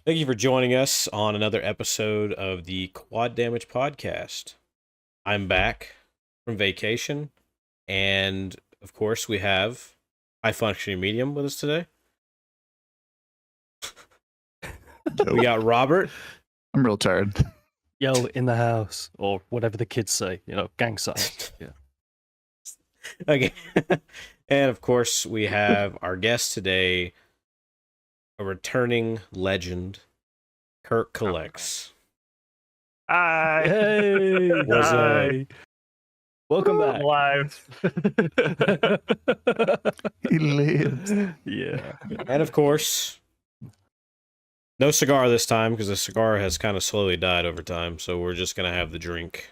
Thank you for joining us on another episode of the Quad Damage Podcast. I'm back from vacation, and of course, we have High Functioning Medium with us today. We got Robert. I'm real tired. Yo, in the house, or whatever the kids say, gang sign. Yeah. Okay. And of course, we have our guest today, a returning legend, Kirk Collects. Hi. Hey. Hi. Welcome back. Live. He lives. Yeah. And of course, no cigar this time, because the cigar has kind of slowly died over time, so we're just going to have the drink.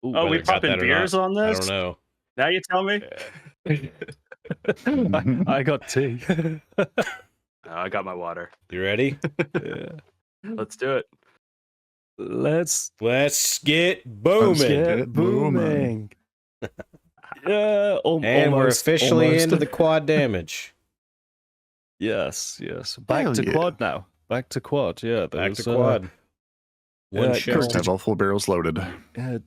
Ooh, Oh, we Whether it got popping that or beers not, on this? I don't know. Now you tell me. I got tea. I got my water. You ready? Yeah. Let's do it. Let's Get booming. get booming. Yeah. And we're officially almost. into the quad damage. Yes. Back Hell to yeah. quad now. Back to quad. Yeah. Back to quad. One yeah, shell. First have all full barrels loaded.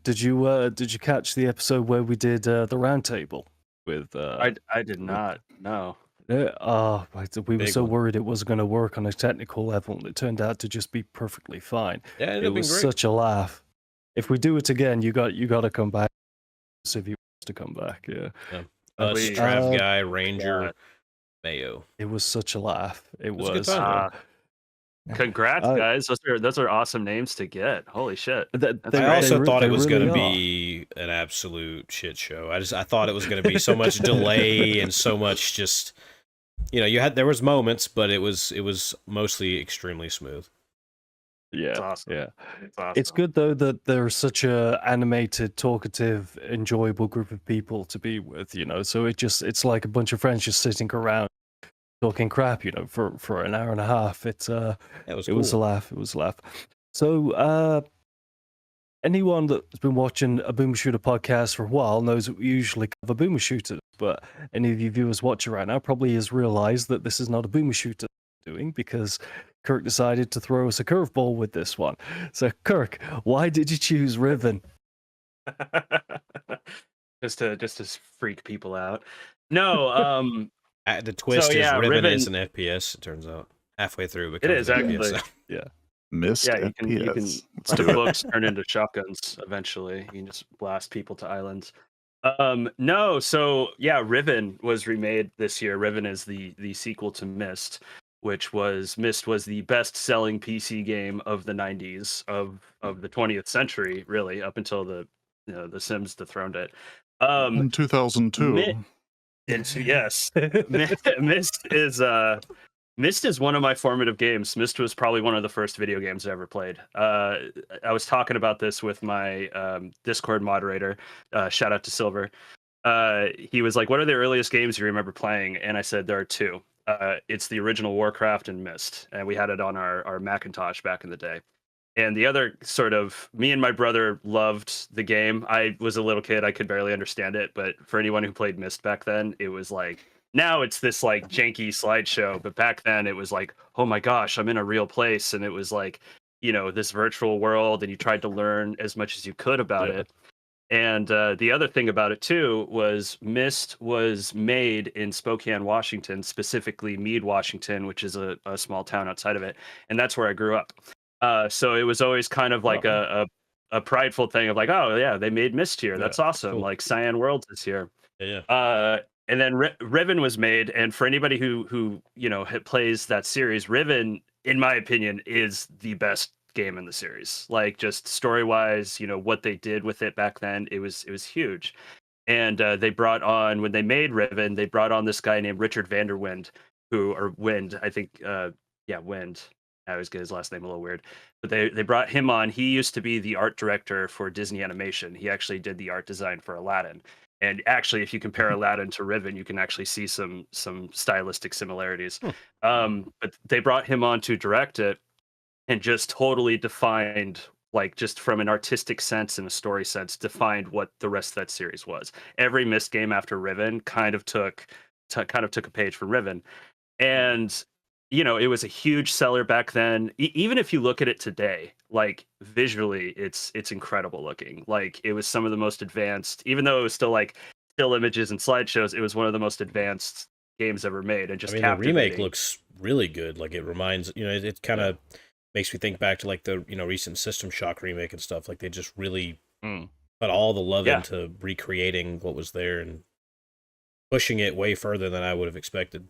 Did you catch the episode where we did the round table with? I did not. No. We were Big so one. worried it wasn't going to work on a technical level, and it turned out to just be perfectly fine. Yeah, It it'd was been great. such a laugh. If we do it again, you got to come back. So if you want to come back, yeah. Please. Strav guy, Ranger, God. Uh, Mayo. It was such a laugh. It was a good was. time. Congrats, Uh, guys. Those are awesome names to get. Holy shit. I also thought it was going to be. be an absolute shit show. I thought it was going to be so much delay and so much just, there was moments, but it was mostly extremely smooth. Yeah, It's awesome. yeah. It's awesome. It's good though that they're such a animated, talkative, enjoyable group of people to be with. So it's like a bunch of friends just sitting around talking crap. For an hour and a half. It was a laugh. It was a laugh. So anyone that's been watching a Boomer Shooter podcast for a while knows that we usually cover Boomer Shooters, but any of you viewers watching right now probably has realized that this is not a Boomer Shooter doing, because Kirk decided to throw us a curveball with this one. So Kirk, why did you choose Riven? just to freak people out. No, The twist So, yeah, is Riven Riven- is an FPS, it turns out. Halfway through, It is, actually. Missed yeah, you can FPS. Let's let do the it. books turn into shotguns eventually. You can just blast people to islands. No, so yeah, Riven was remade this year. Riven is the sequel to Myst, which was the best-selling PC game of the 90s of the 20th century, really, up until the Sims dethroned it. In 2002. And so, yes, Myst is one of my formative games. Myst was probably one of the first video games I ever played. I was talking about this with my Discord moderator. Shout out to Silver. He was like, "What are the earliest games you remember playing?" And I said, "There are two. It's the original Warcraft and Myst, and we had it on our Macintosh back in the day." And the other me and my brother loved the game. I was a little kid, I could barely understand it, but for anyone who played Myst back then, it was like, now it's this like janky slideshow, but back then it was like, oh my gosh, I'm in a real place, and it was like, this virtual world, and you tried to learn as much as you could about it. And the other thing about it too was Myst was made in Spokane, Washington, specifically Meade, Washington, which is a small town outside of it, and that's where I grew up. So it was always kind of like a prideful thing of like, oh yeah, they made Myst here. That's awesome. cool. Like Cyan Worlds is here. Yeah. And then Riven was made, and for anybody who plays that series, Riven, in my opinion, is the best game in the series. Like, just story wise, what they did with it back then, it was huge. And they brought on, when they made Riven, they brought on this guy named Richard Vanderwind, Wind, I think. Wind. I always get his last name a little weird, but they brought him on. He used to be the art director for Disney Animation. He actually did the art design for Aladdin. And actually, if you compare Aladdin to Riven, you can actually see some stylistic similarities. But they brought him on to direct it, and just totally defined, like, just from an artistic sense and a story sense, defined what the rest of that series was. Every Myst game after Riven kind of took a page from Riven. And you know, it was a huge seller back then. Even if you look at it today, like visually, it's incredible looking. Like it was some of the most advanced, even though it was still like still images and slideshows. It was one of the most advanced games ever made, and I just mean, the remake captivating. looks really good. Like it reminds, you know, it kind of makes me think back to like the, you know, recent System Shock remake and stuff. Like they just really put all the love into recreating what was there and pushing it way further than I would have expected.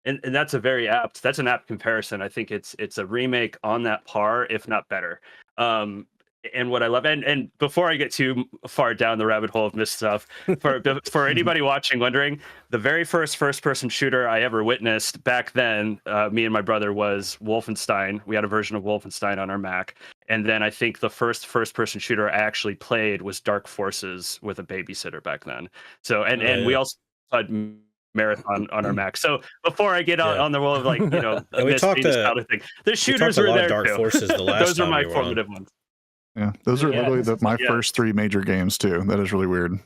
And that's an apt comparison. I think it's a remake on that par, if not better. And what I love, and before I get too far down the rabbit hole of Myst stuff, for anybody watching wondering, the very first person shooter I ever witnessed back then, me and my brother, was Wolfenstein. We had a version of Wolfenstein on our Mac, and then I think the first person shooter I actually played was Dark Forces with a babysitter back then. So and we also had Marathon on our Mac. So before I get on the roll of like, you know, we talked this kind of thing, the shooters were there Dark too. Forces the last Those are time my we were formative ones. Yeah, those are literally my first 3 major games too. That is really weird.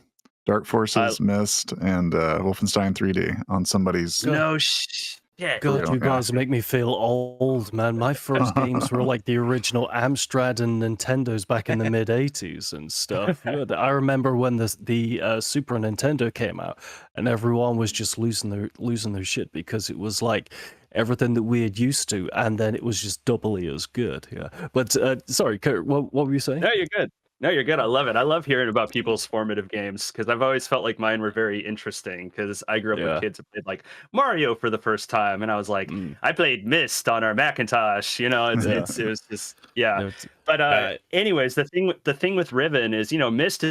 Dark Forces, Myst, and Wolfenstein 3D on somebody's. No shit. God, you guys make me feel old, man. My first games were like the original Amstrad and Nintendos back in the mid '80s and stuff. I remember when the Super Nintendo came out, and everyone was just losing their shit because it was like everything that we had used to, and then it was just doubly as good. Yeah, but sorry, Kurt, what were you saying? No, you're good. No, you're good. I love it. I love hearing about people's formative games because I've always felt like mine were very interesting because I grew up with kids who played like Mario for the first time, and I was like, I played Myst on our Macintosh. You know, it was just But anyways, the thing with Riven is, you know, Myst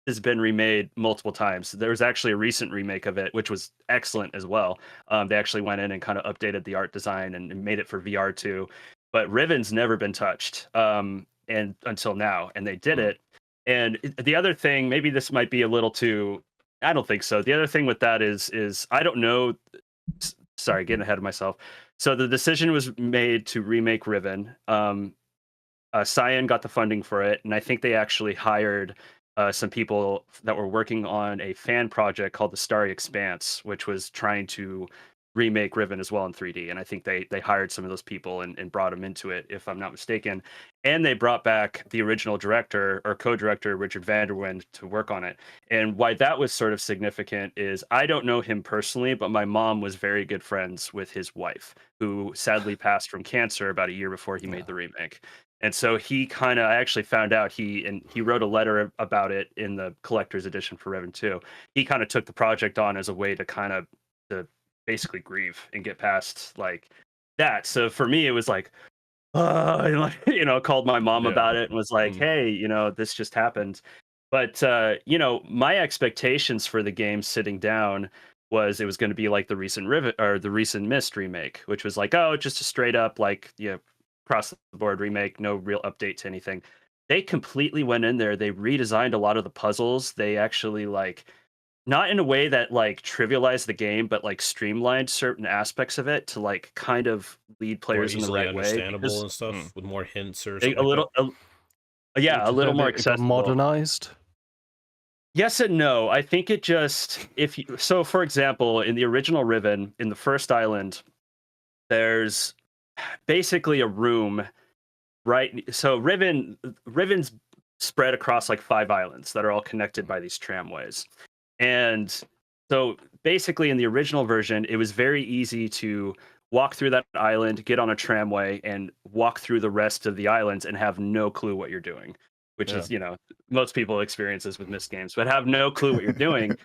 has been remade multiple times. There was actually a recent remake of it, which was excellent as well. They actually went in and kind of updated the art design and made it for VR too. But Riven's never been touched. And until now, and they did it. And the other thing, maybe this might be a little too, I don't think so. The other thing with that is I don't know. Sorry, getting ahead of myself. So the decision was made to remake Riven. Cyan got the funding for it, and I think they actually hired some people that were working on a fan project called the Starry Expanse, which was trying to remake Riven as well in 3D. And I think they hired some of those people and brought them into it, if I'm not mistaken. And they brought back the original director or co-director, Richard Vanderwind, to work on it. And why that was sort of significant is I don't know him personally, but my mom was very good friends with his wife, who sadly passed from cancer about a year before he made the remake. And so he kind of, I actually found out he wrote a letter about it in the collector's edition for Riven 2. He kind of took the project on as a way to kind of to basically grieve and get past like that. So for me, it was like, you know, called my mom about it and was like, hey, you know, this just happened. But, you know, my expectations for the game sitting down was it was going to be like the recent Riven or the recent Myst remake, which was like, oh, just a straight up like, you know, across the board remake, no real update to anything. They completely went in there. They redesigned a lot of the puzzles. They actually like, not in a way that like trivialized the game, but like streamlined certain aspects of it to like kind of lead players in the right way. Understandable and stuff with more hints or something. A little more accessible. Modernized. Yes and no. I think it just so for example, in the original Riven, in the first island, there's basically a room, right? So Riven's spread across like 5 islands that are all connected by these tramways. And so basically in the original version, it was very easy to walk through that island, get on a tramway, and walk through the rest of the islands and have no clue what you're doing, which is, you know, most people experience this with Myst games, but have no clue what you're doing.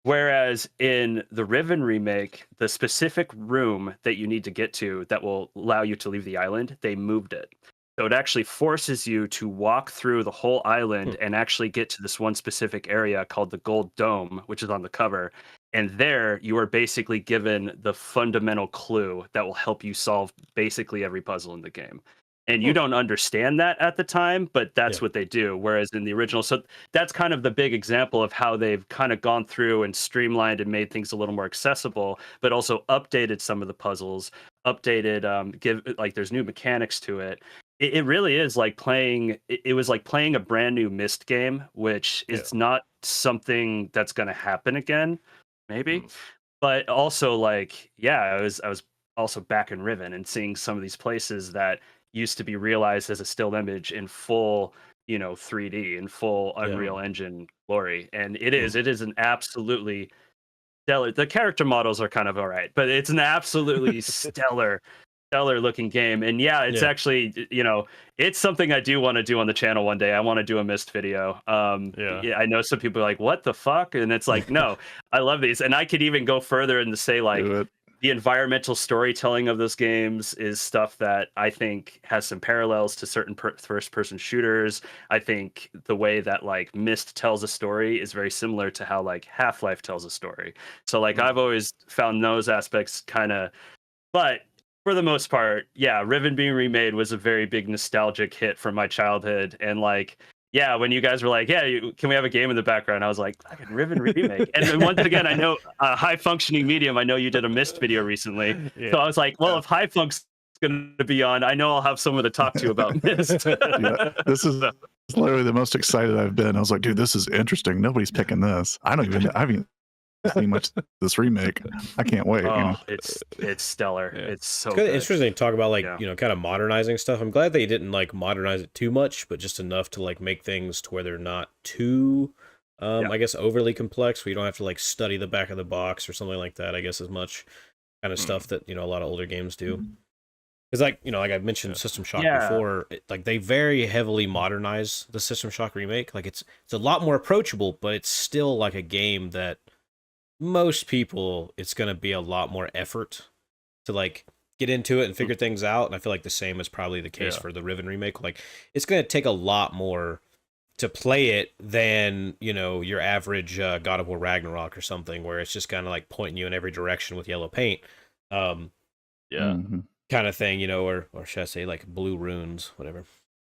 Whereas in the Riven remake, the specific room that you need to get to that will allow you to leave the island, they moved it. So it actually forces you to walk through the whole island and actually get to this one specific area called the Gold Dome, which is on the cover. And there you are basically given the fundamental clue that will help you solve basically every puzzle in the game. And you don't understand that at the time, but that's what they do. Whereas in the original, so that's kind of the big example of how they've kind of gone through and streamlined and made things a little more accessible, but also updated some of the puzzles, updated, there's new mechanics to it. It really is like playing, it was like playing a brand new Myst game, which is not something that's going to happen again, maybe. But also like, I was also back in Riven and seeing some of these places that used to be realized as a still image in full, 3D in full Unreal Engine glory. And it is an absolutely stellar. The character models are kind of all right, but it's an absolutely stellar looking game. And it's actually, it's something I do want to do on the channel one day. I want to do a Myst video. I know some people are like, what the fuck? And it's like, no, I love these. And I could even go further and say, like, the environmental storytelling of those games is stuff that I think has some parallels to certain first person shooters. I think the way that like Myst tells a story is very similar to how like Half-Life tells a story. So like I've always found those aspects kind of, but for the most part, Riven being remade was a very big nostalgic hit from my childhood. And like, when you guys were like, can we have a game in the background? I was like, fucking Riven remake. And then once again, I know High Functioning Medium, I know you did a Myst video recently. So I was like, well, if High Funk's going to be on, I know I'll have someone to talk to about Myst. This is literally the most excited I've been. I was like, dude, this is interesting. Nobody's picking this. I haven't seen much of this remake. I can't wait. It's stellar. It's so it's good. interesting to talk about like kind of modernizing stuff. I'm glad they didn't like modernize it too much, but just enough to like make things to where they're not too I guess overly complex, where you don't have to like study the back of the box or something like that, I guess, as much kind of stuff that a lot of older games do. Because like like I mentioned System Shock before, like they very heavily modernize the System Shock remake. Like it's a lot more approachable, but it's still like a game that most people, it's going to be a lot more effort to like get into it and figure things out. And I feel like the same is probably the case for the Riven remake. Like it's going to take a lot more to play it than, your average God of War Ragnarok or something, where it's just kind of like pointing you in every direction with yellow paint. Kind of thing, or should I say like blue runes, whatever.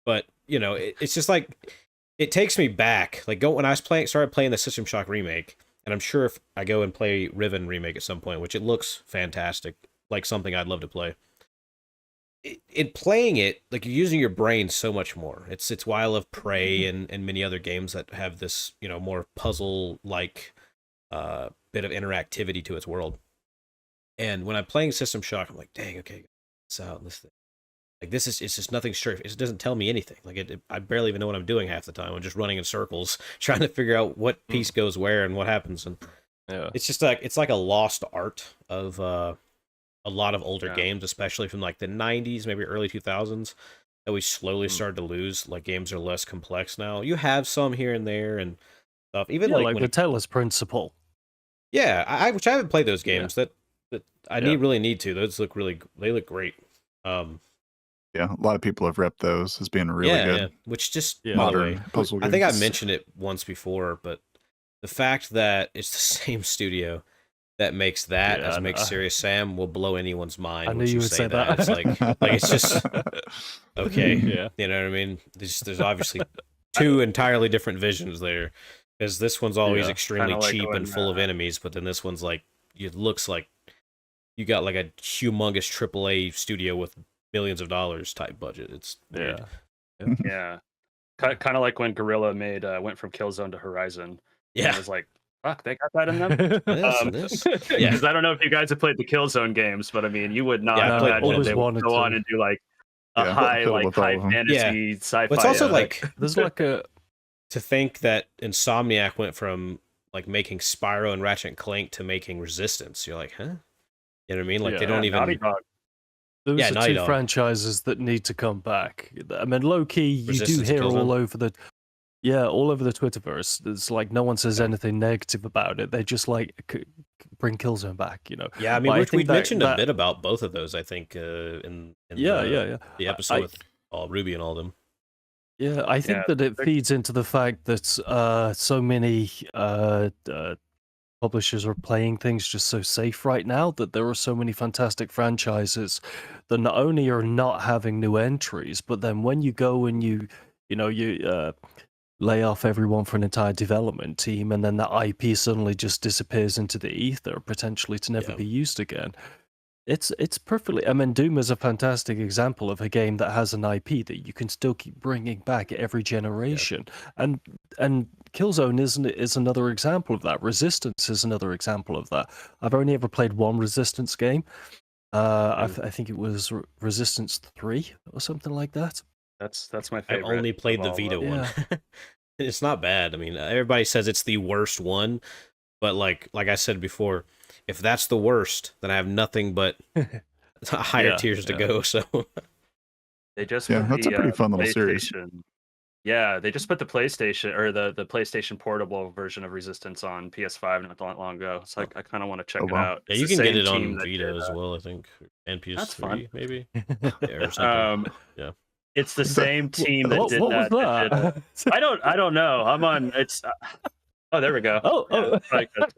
But, it's just like, it takes me back. Like when I started playing the System Shock remake, and I'm sure if I go and play Riven remake at some point, which it looks fantastic, like something I'd love to play. In playing it, like you're using your brain so much more. It's why I love Prey and many other games that have this, more puzzle-like bit of interactivity to its world. And when I'm playing System Shock, I'm like, dang, okay, it's out this thing. Like it's just nothing straight. It doesn't tell me anything. Like I barely even know what I'm doing half the time. I'm just running in circles, trying to figure out what piece goes where and what happens. And it's just like it's like a lost art of a lot of older games, especially from like the 90s, maybe early 2000s, that we slowly started to lose. Like games are less complex now. You have some here and there and stuff. Even like the Talos Principle. Yeah, which I haven't played those games. That I really need to. Those look they look great. Yeah, a lot of people have repped those as being really good. Yeah, which just modern puzzle games. I think I mentioned it once before, but the fact that it's the same studio that makes that as makes Serious Sam will blow anyone's mind. I knew you would say that. It's like it's just okay. You know what I mean? There's obviously two entirely different visions there, because this one's always extremely cheap and full of enemies, but then this one's like it looks like you got like a humongous AAA studio with millions of dollars type budget. It's weird. Kind of like when Guerrilla went from Killzone to Horizon. Yeah, it was like, fuck, they got that in them. Because I don't know if you guys have played the Killzone games, but I mean, you would not imagine they would go on and do like a high fantasy sci-fi. But it's also like there's like a to think that Insomniac went from like making Spyro and Ratchet and Clank to making Resistance. You're like, huh? You know what I mean? Like they don't even. Those are two franchises that need to come back. I mean, low key, you do hear all over the Twitterverse. It's like no one says anything negative about it. They just like bring Killzone back, Yeah, I mean, we mentioned a bit about both of those. I think in the episode with Ruby and all of them. Yeah, I think that it feeds into the fact that so many publishers are playing things just so safe right now, that there are so many fantastic franchises that not only are not having new entries, but then when you go and you lay off everyone for an entire development team, and then that IP suddenly just disappears into the ether, potentially to never be used again. It's perfectly. I mean, Doom is a fantastic example of a game that has an IP that you can still keep bringing back every generation, and Killzone is another example of that. Resistance is another example of that. I've only ever played one Resistance game, I think it was Resistance 3 or something like that. That's my I've favorite. only played of the all Vita of them. one. It's not bad. I mean, everybody says it's the worst one, but like I said before, if that's the worst, then I have nothing but higher Yeah, tiers to yeah. go. So They just Yeah, put that's a the pretty fun little series. PlayStation. Yeah, they just put the PlayStation or the PlayStation Portable version of Resistance on PS5 not that long ago. So I kind of want to check Oh it wow. out. yeah, It's you the can get same it team on that Vita did. as well, I think, and That's fun. PS3 maybe, yeah, or something. Yeah. It's the same team that What did was that. That did, that? I don't know. I'm on. It's. Oh, there we go. Oh, Yeah, oh. probably good.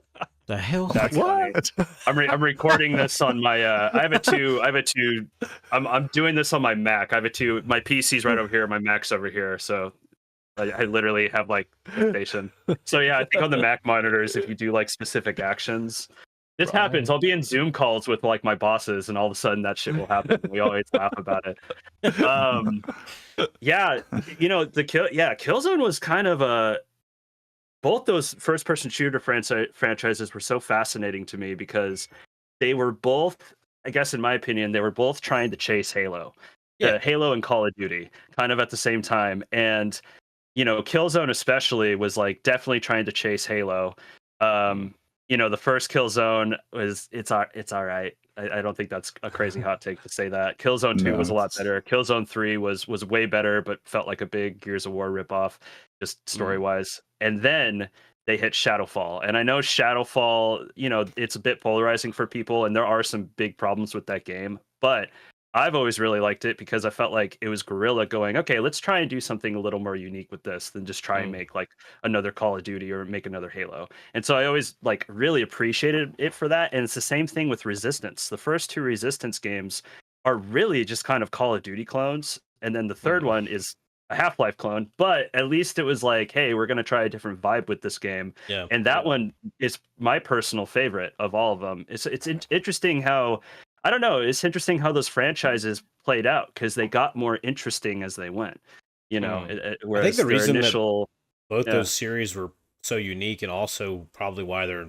The hell? That's funny. What? I'm recording this on my. I have a two. I'm doing this on my Mac. I have a two. My PC's right over here. My Mac's over here. So I literally have like station. So yeah, I think on the Mac monitors, if you do like specific actions, this happens. Right. I'll be in Zoom calls with like my bosses, and all of a sudden that shit will happen. We always laugh about it. Yeah, Killzone was kind of a. Both those first-person shooter franchises were so fascinating to me because they were both, I guess, in my opinion, they were both trying to chase Halo, Yeah. Halo and Call of Duty, kind of at the same time, and Killzone especially was like definitely trying to chase Halo. The first Killzone was it's all right. I don't think that's a crazy hot take to say that. Killzone 2 No, was a lot it's- better. Killzone 3 was way better, but felt like a big Gears of War ripoff, just story wise. And then they hit Shadowfall. And I know Shadowfall, it's a bit polarizing for people, and there are some big problems with that game. But I've always really liked it because I felt like it was Guerrilla going, okay, let's try and do something a little more unique with this than just try and make like another Call of Duty or make another Halo. And so I always like really appreciated it for that. And it's the same thing with Resistance. The first two Resistance games are really just kind of Call of Duty clones. And then the third one is a Half-Life clone, but at least it was like, hey, we're going to try a different vibe with this game. Yeah. And that one is my personal favorite of all of them. It's interesting how I don't know. It's interesting how those franchises played out because they got more interesting as they went. I Whereas think the their reason initial, that both yeah. those series were so unique, and also probably why they're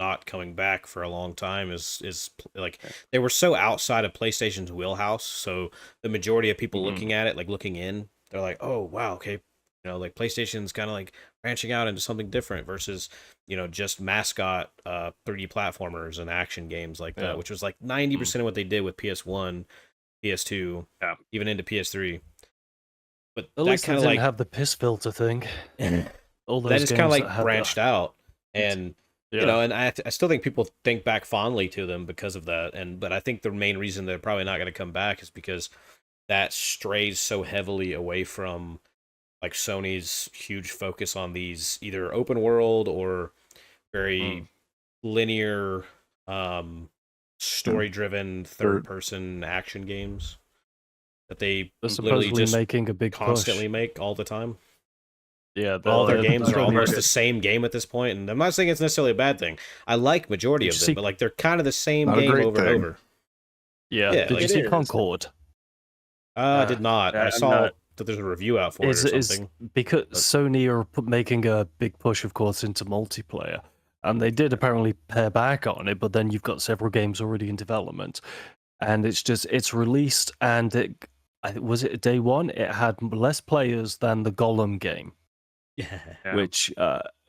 not coming back for a long time, is like they were so outside of PlayStation's wheelhouse. So the majority of people looking at it, like looking in, they're like, "Oh wow, okay." Like PlayStation's kind of like branching out into something different versus, just mascot 3D platformers and action games like that, which was like 90% of what they did with PS1, PS2, even into PS3. But At that least they kind of didn't like have the piss filter thing. All those that just kind of games like that had branched that. out, and and I still think people think back fondly to them because of that. But I think the main reason they're probably not going to come back is because that strays so heavily away from like Sony's huge focus on these either open world or very linear, story driven third person action games that they They're literally supposedly just making a big constantly push. make all the time. Yeah, All their they're games are totally- almost the same game at this point, and I'm not saying it's necessarily a bad thing. I like majority Did of you them, but like they're kind of the same Not a game great over and thing. over. Yeah, Yeah, did like you see it is. Concord? I did not. I I'm saw not- that there's a review out for it or Is something. because Sony are making a big push, of course, into multiplayer, and they did apparently pare back on it. But then you've got several games already in development, and it's released, and was it day one? It had less players than the Golem game, Yeah. which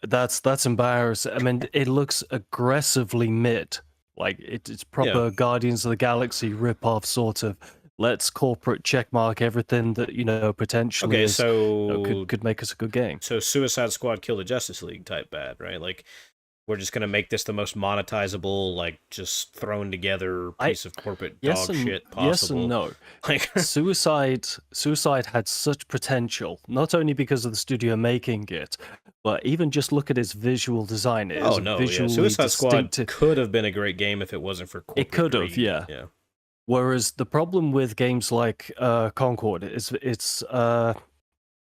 that's embarrassing. I mean, it looks aggressively mid, like it's proper Guardians of the Galaxy ripoff sort of. Let's corporate checkmark everything that potentially Okay, is, so could make us a good game. so Suicide Squad Kill the Justice League type bad, right? Like we're just gonna make this the most monetizable, like just thrown together piece of corporate dog shit possible. Yes and no. Like Suicide had such potential, not only because of the studio making it, but even just look at its visual design. It is visually Suicide Squad distinctive. could have been a great game if it wasn't for corporate It could have, greed. yeah. Yeah. Whereas the problem with games like Concord is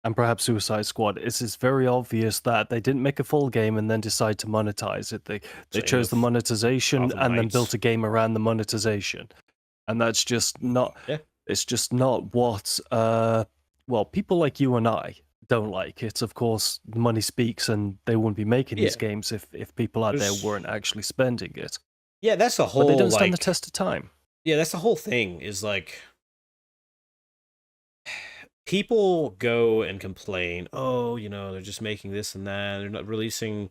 and perhaps Suicide Squad is it's very obvious that they didn't make a full game and then decide to monetize it. They Same chose the with monetization Gotham and then Knights. built a game around the monetization, and that's just not. Yeah. It's just not what people like you and I don't like. It's of course money speaks, and they wouldn't be making these games if people out there There's- weren't actually spending it. Yeah, that's a whole But they don't stand like the test of time. Yeah, that's the whole thing. Is like people go and complain, oh, they're just making this and that. They're not releasing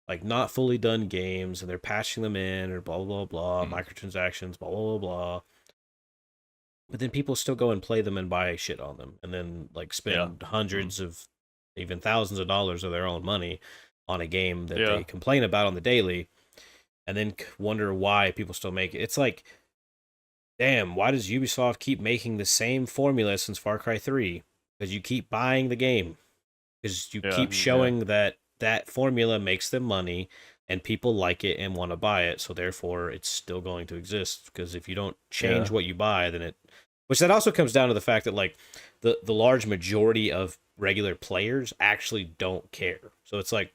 like not fully done games, and they're patching them in, or blah blah blah, microtransactions, blah blah blah blah. But then people still go and play them and buy shit on them, and then like spend hundreds of, even thousands of dollars of their own money on a game that they complain about on the daily, and then wonder why people still make it. It's like, damn, why does Ubisoft keep making the same formula since Far Cry 3? Because you keep buying the game. Because you keep showing that that formula makes them money, and people like it and want to buy it, so therefore it's still going to exist. Because if you don't change what you buy, then it... Which that also comes down to the fact that like the large majority of regular players actually don't care. So it's like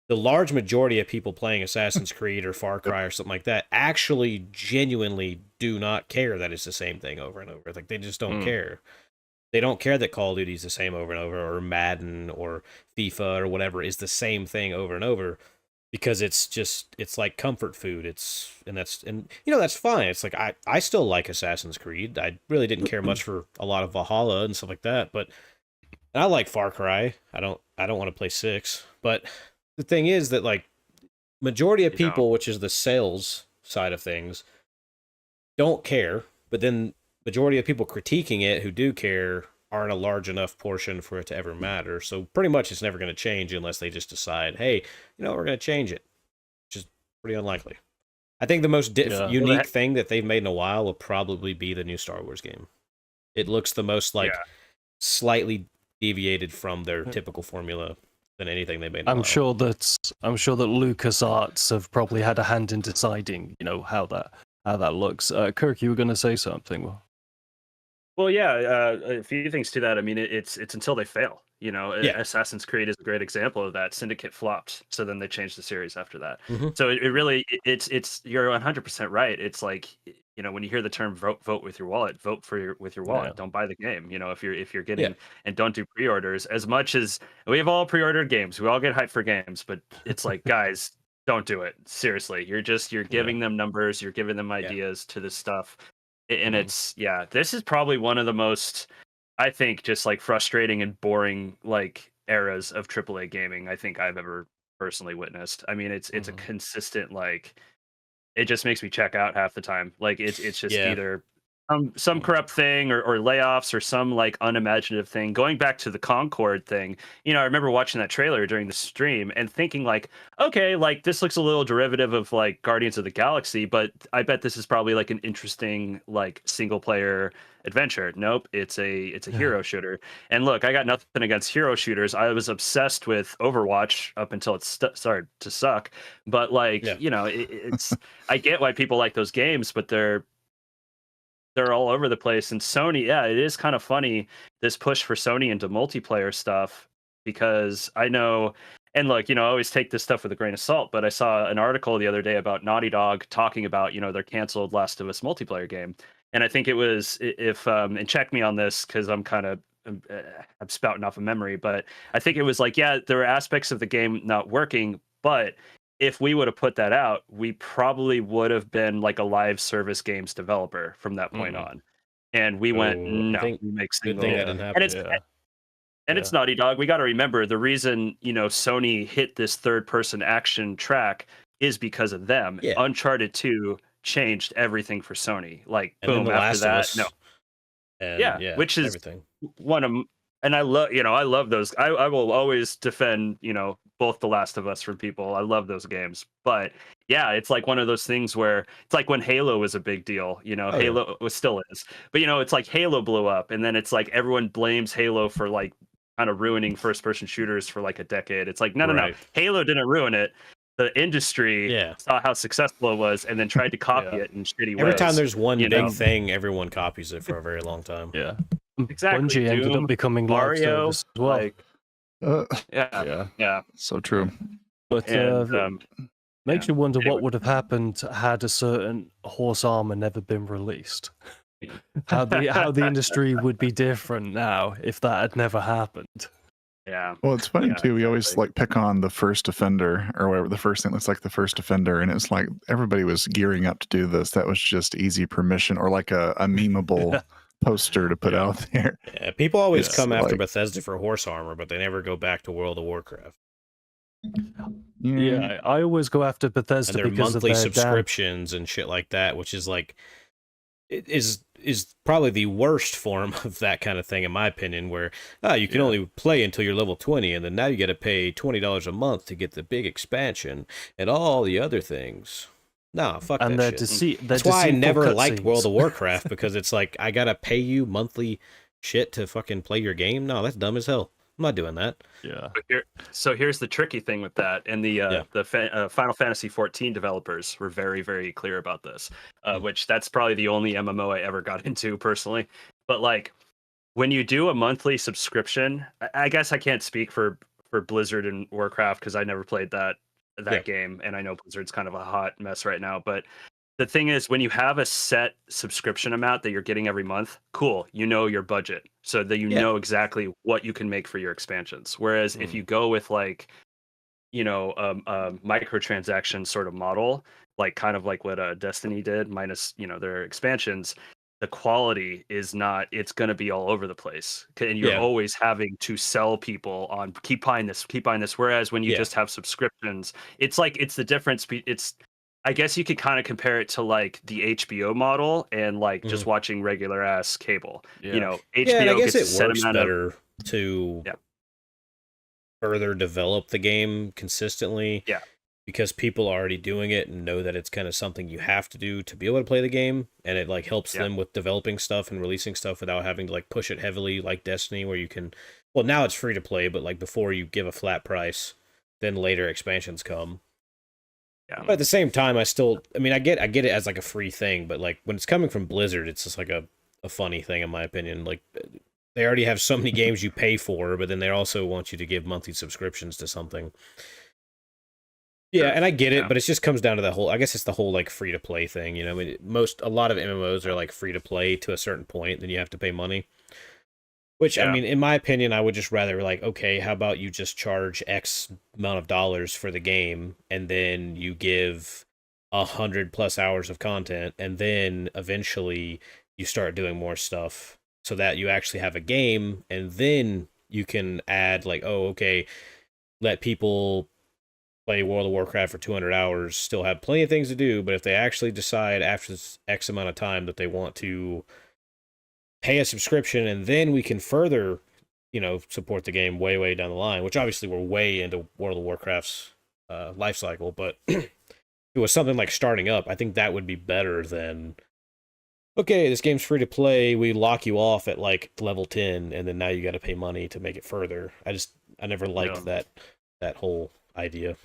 the large majority of people playing Assassin's Creed or Far Cry or something like that actually genuinely do not care that it's the same thing over and over. Like they just don't care. They don't care that Call of Duty is the same over and over, or Madden or FIFA or whatever is the same thing over and over, because it's like comfort food. That's fine. It's like I still like Assassin's Creed. I really didn't care much for a lot of Valhalla and stuff like that, but I like Far Cry. I don't want to play 6, but the thing is that like majority of people, which is the sales side of things, don't care, but then majority of people critiquing it who do care aren't a large enough portion for it to ever matter. So pretty much it's never going to change unless they just decide, hey, we're going to change it, which is pretty unlikely. I think the most unique thing that they've made in a while will probably be the new Star Wars game. It looks the most like slightly deviated from their typical formula than anything they've made in a while. I'm sure that LucasArts have probably had a hand in deciding, how that looks. Kirk, you were going to say something. Well, yeah, a few things to that. I mean, it's until they fail. Assassin's Creed is a great example of that. Syndicate flopped, so then they changed the series after that. So it really, it's you're 100% right. It's like, when you hear the term vote with your wallet, vote with your wallet. Don't buy the game. If you're getting and don't do pre-orders. As much as we have all pre-ordered games, we all get hyped for games, but it's like, guys, don't do it. Seriously, you're giving them numbers, you're giving them ideas to this stuff. And it's this is probably one of the most, I think, just like frustrating and boring like eras of AAA gaming I think I've ever personally witnessed. I mean, it's a consistent, like, it just makes me check out half the time. Like it's just either some corrupt thing or layoffs or some like unimaginative thing. Going back to the Concord thing, I remember watching that trailer during the stream and thinking like, okay, like this looks a little derivative of like Guardians of the Galaxy, but I bet this is probably like an interesting like single player adventure. Nope, it's a hero shooter. And look, I got nothing against hero shooters. I was obsessed with Overwatch up until it started to suck. But like, it's I get why people like those games, but they're all over the place. And Sony, it is kind of funny, this push for Sony into multiplayer stuff, because I know, and look, I always take this stuff with a grain of salt, but I saw an article the other day about Naughty Dog talking about, their canceled Last of Us multiplayer game. And I think it was, if and check me on this because I'm kind of I'm spouting off of memory, but I think it was like, there were aspects of the game not working, but if we would have put that out, we probably would have been like a live service games developer from that point on. And we went, no, we make single. Good thing that didn't happen. And it's Naughty Dog. We got to remember the reason, Sony hit this third person action track is because of them. Uncharted 2 changed everything for Sony. Like, and boom, after that, and which is everything. One of them. And I love those. I will always defend, both The Last of Us from people. I love those games. But it's like one of those things where it's like when Halo was a big deal, Halo still is. But, it's like Halo blew up, and then it's like everyone blames Halo for like kind of ruining first person shooters for like a decade. It's like, no. Halo didn't ruin it. The industry saw how successful it was and then tried to copy it in shitty ways. Every time there's one big thing, everyone copies it for a very long time. Exactly. Bungie ended up becoming Mario as well. Like, So true. But makes you wonder what would have happened had a certain horse armor never been released. How the industry would be different now if that had never happened. Yeah. Well, it's funny Yeah, too. We always exactly. like pick on the first offender or whatever. The first thing looks like the first offender, and it's like everybody was gearing up to do this. That was just easy permission or like a memeable poster to put Yeah. out there. Yeah, people always It's come after like, Bethesda for horse armor, but they never go back to World of Warcraft Yeah, I always go after and Bethesda their because of monthly their damn. subscriptions and shit like that, which is like it is probably the worst form of that kind of thing, in my opinion. Where you can Yeah. only play until you're level 20, and then now you got to pay $20 a month to get the big expansion and all the other things. Nah, fuck And that their shit. deceit. That's why I never liked World of Warcraft, because it's like I gotta pay you monthly shit to fucking play your game. No, that's dumb as hell. I'm not doing that. Yeah. So here's the tricky thing with that, and Yeah. the Final Fantasy 14 developers were very, very clear about this, Mm. which that's probably the only MMO I ever got into personally. But like, when you do a monthly subscription, I guess I can't speak for Blizzard and Warcraft because I never played that Yeah. game, and I know Blizzard's kind of a hot mess right now. But the thing is, when you have a set subscription amount that you're getting every month, cool, you know your budget, so that you Yeah. know exactly what you can make for your expansions. Whereas if you go with like, microtransaction sort of model, like kind of like what Destiny did, minus their expansions, the quality is not. It's going to be all over the place, and you're Yeah. always having to sell people on keep buying this, keep buying this. Whereas when you Yeah. just have subscriptions, it's like it's the difference. It's I guess you could kind of compare it to like the HBO model and like just watching regular ass cable. Yeah. HBO Yeah, and I guess gets a it set works amount of better to Yeah. further develop the game consistently. Yeah. Because people are already doing it and know that it's kind of something you have to do to be able to play the game, and it like helps Yeah. them with developing stuff and releasing stuff without having to like push it heavily like Destiny, where you can. Well, now it's free to play, but like before you give a flat price, then later expansions come. Yeah. But at the same time, I mean, I get it as like a free thing, but like when it's coming from Blizzard, it's just like a funny thing in my opinion. Like they already have so many games you pay for, but then they also want you to give monthly subscriptions to something. Yeah, and I get it, Yeah. but it just comes down to the whole. I guess it's the whole like free to play thing. I mean, a lot of MMOs are like free to play to a certain point, then you have to pay money. Which I Yeah. mean, in my opinion, I would just rather like, okay, how about you just charge X amount of dollars for the game, and then you give 100+ hours of content, and then eventually you start doing more stuff, so that you actually have a game, and then you can add like, oh, okay, let people play World of Warcraft for 200 hours, still have plenty of things to do, but if they actually decide after this X amount of time that they want to pay a subscription, and then we can further, support the game way, way down the line, which obviously we're way into World of Warcraft's life cycle, but if it was something like starting up, I think that would be better than, okay, this game's free to play, we lock you off at like level 10, and then now you got to pay money to make it further. I never liked that whole idea.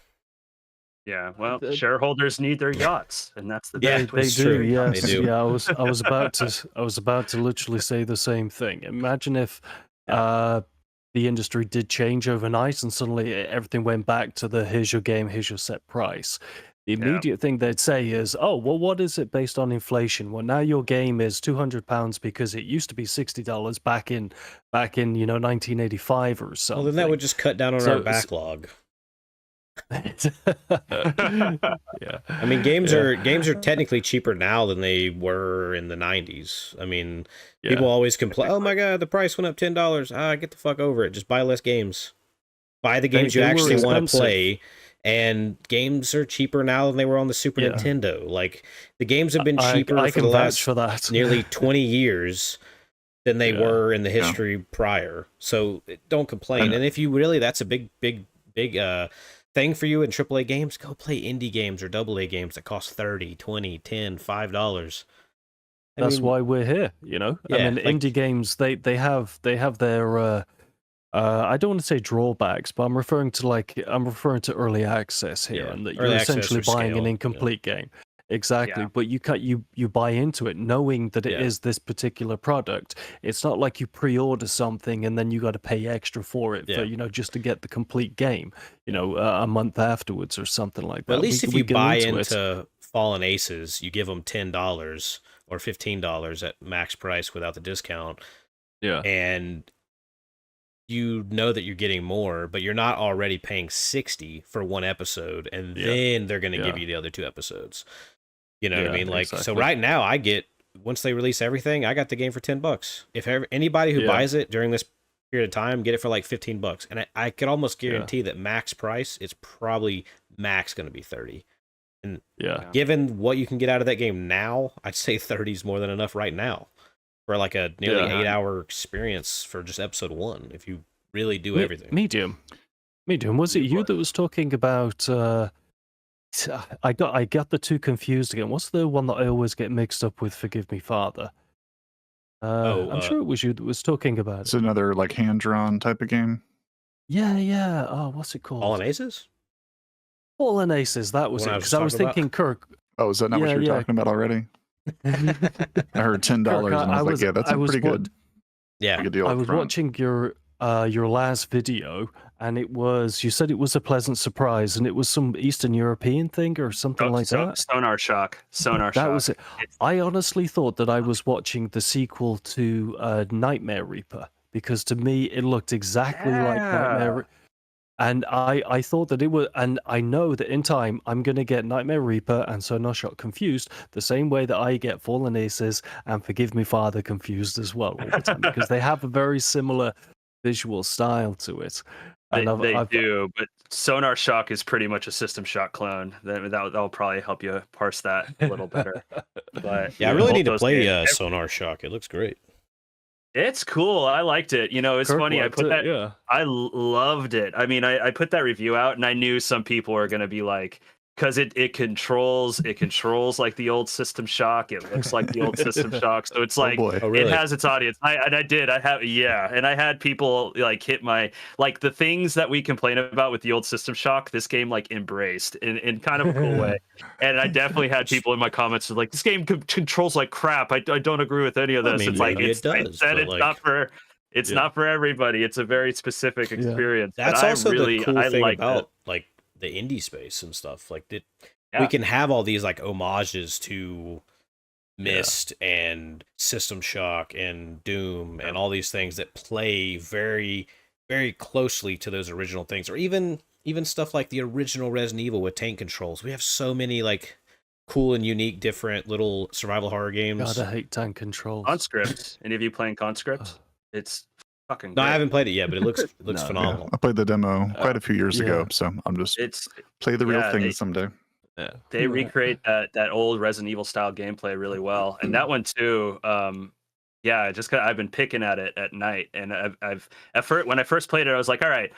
Yeah, well, shareholders need their yachts, and that's the Yeah, best way They it's to do, true. yes. They do. Yeah, I was about to literally say the same thing. Imagine if the industry did change overnight and suddenly everything went back to the here's your game, here's your set price. The immediate thing they'd say is, oh, well, what is it based on inflation? Well, now your game is £200 because it used to be $60 back in 1985 or something. Well, then that would just cut down on our backlog. Yeah. I mean, games are technically cheaper now than they were in the 90s. I mean, people always complain, "Oh my god, the price went up $10." Get the fuck over it. Just buy less games. Buy the games you actually want to play. And games are cheaper now than they were on the Super Nintendo. Like the games have been cheaper for the last nearly 20 years than they were in the history prior. So don't complain. And if you really, that's a big thing for you in AAA games, go play indie games or AA games that cost $30, $20, $10, $5. That's why we're here, I mean, indie games, they have their I don't want to say drawbacks, but I'm referring to early access here, and that you're essentially buying an incomplete game. Exactly, but you buy into it knowing that it is this particular product. It's not like you pre-order something and then you got to pay extra for it for just to get the complete game, a month afterwards or something like that. But at least if you buy into Fallen Aces, you give them $10 or $15 at max price without the discount. Yeah, and you know that you're getting more, but you're not already paying 60 for one episode, and then they're going to give you the other 2 episodes. You know what I mean? Like, so right now I get, once they release everything, I got the game for $10. If anybody who buys it during this period of time, get it for like $15. And I could almost guarantee that max price, it's probably max going to be 30. And given what you can get out of that game now, I'd say 30 is more than enough right now for like a nearly 8-hour experience for just episode 1. If you really do everything. Medium. Was it you that was talking about? I got the 2 confused again. What's the one that I always get mixed up with? Forgive me, Father. I'm sure it was you that was talking about It's another like hand-drawn type of game. Yeah. Oh, what's it called? Fallen Aces? Fallen Aces, that was it. Because I was thinking Kirk. Oh, is that not what you were talking about already? I heard $10 Kirk, and I was like, yeah, that's pretty good. Yeah. Good deal I was watching your last video, and it was, you said it was a pleasant surprise, and it was some Eastern European thing or something like that. Sonar Shock. That was it. I honestly thought that I was watching the sequel to Nightmare Reaper, because to me it looked exactly like Nightmare Reaper. And I thought that it was, and I know that in time I'm going to get Nightmare Reaper and Sonar Shock confused the same way that I get Fallen Aces and Forgive Me Father confused as well all the time, because they have a very similar visual style to it. And they do, but Sonar Shock is pretty much a System Shock clone. That'll probably help you parse that a little better. But I really need to play Sonar Shock. It looks great. It's cool. I liked it. You know, it's Kirk funny. I put that. Yeah. I loved it. I mean, I put that review out, and I knew some people were going to be like, because it controls like the old System Shock. It looks like the old System Shock. So it's like really? It has its audience. I had people like hit my, like, the things that we complain about with the old System Shock, this game like embraced in kind of a cool way. And I definitely had people in my comments who like, this game controls like crap. I don't agree with any of this. I mean, it's like it does, it's not for everybody. It's a very specific experience. That's also the cool thing about it. like the indie space and stuff. Like we can have all these like homages to Myst and System Shock and Doom and all these things that play very, very closely to those original things, or even stuff like the original Resident Evil with tank controls. We have so many like cool and unique, different little survival horror games. God, I hate tank controls. Conscript. Any of you playing Conscript? It's fucking No, great. I haven't played it yet, but it looks phenomenal. Yeah, I played the demo quite a few years ago, so I'm just play the real thing someday. Yeah. They recreate that old Resident Evil style gameplay really well, and that one too. I've been picking at it at night, and when I first played it, I was like, all right,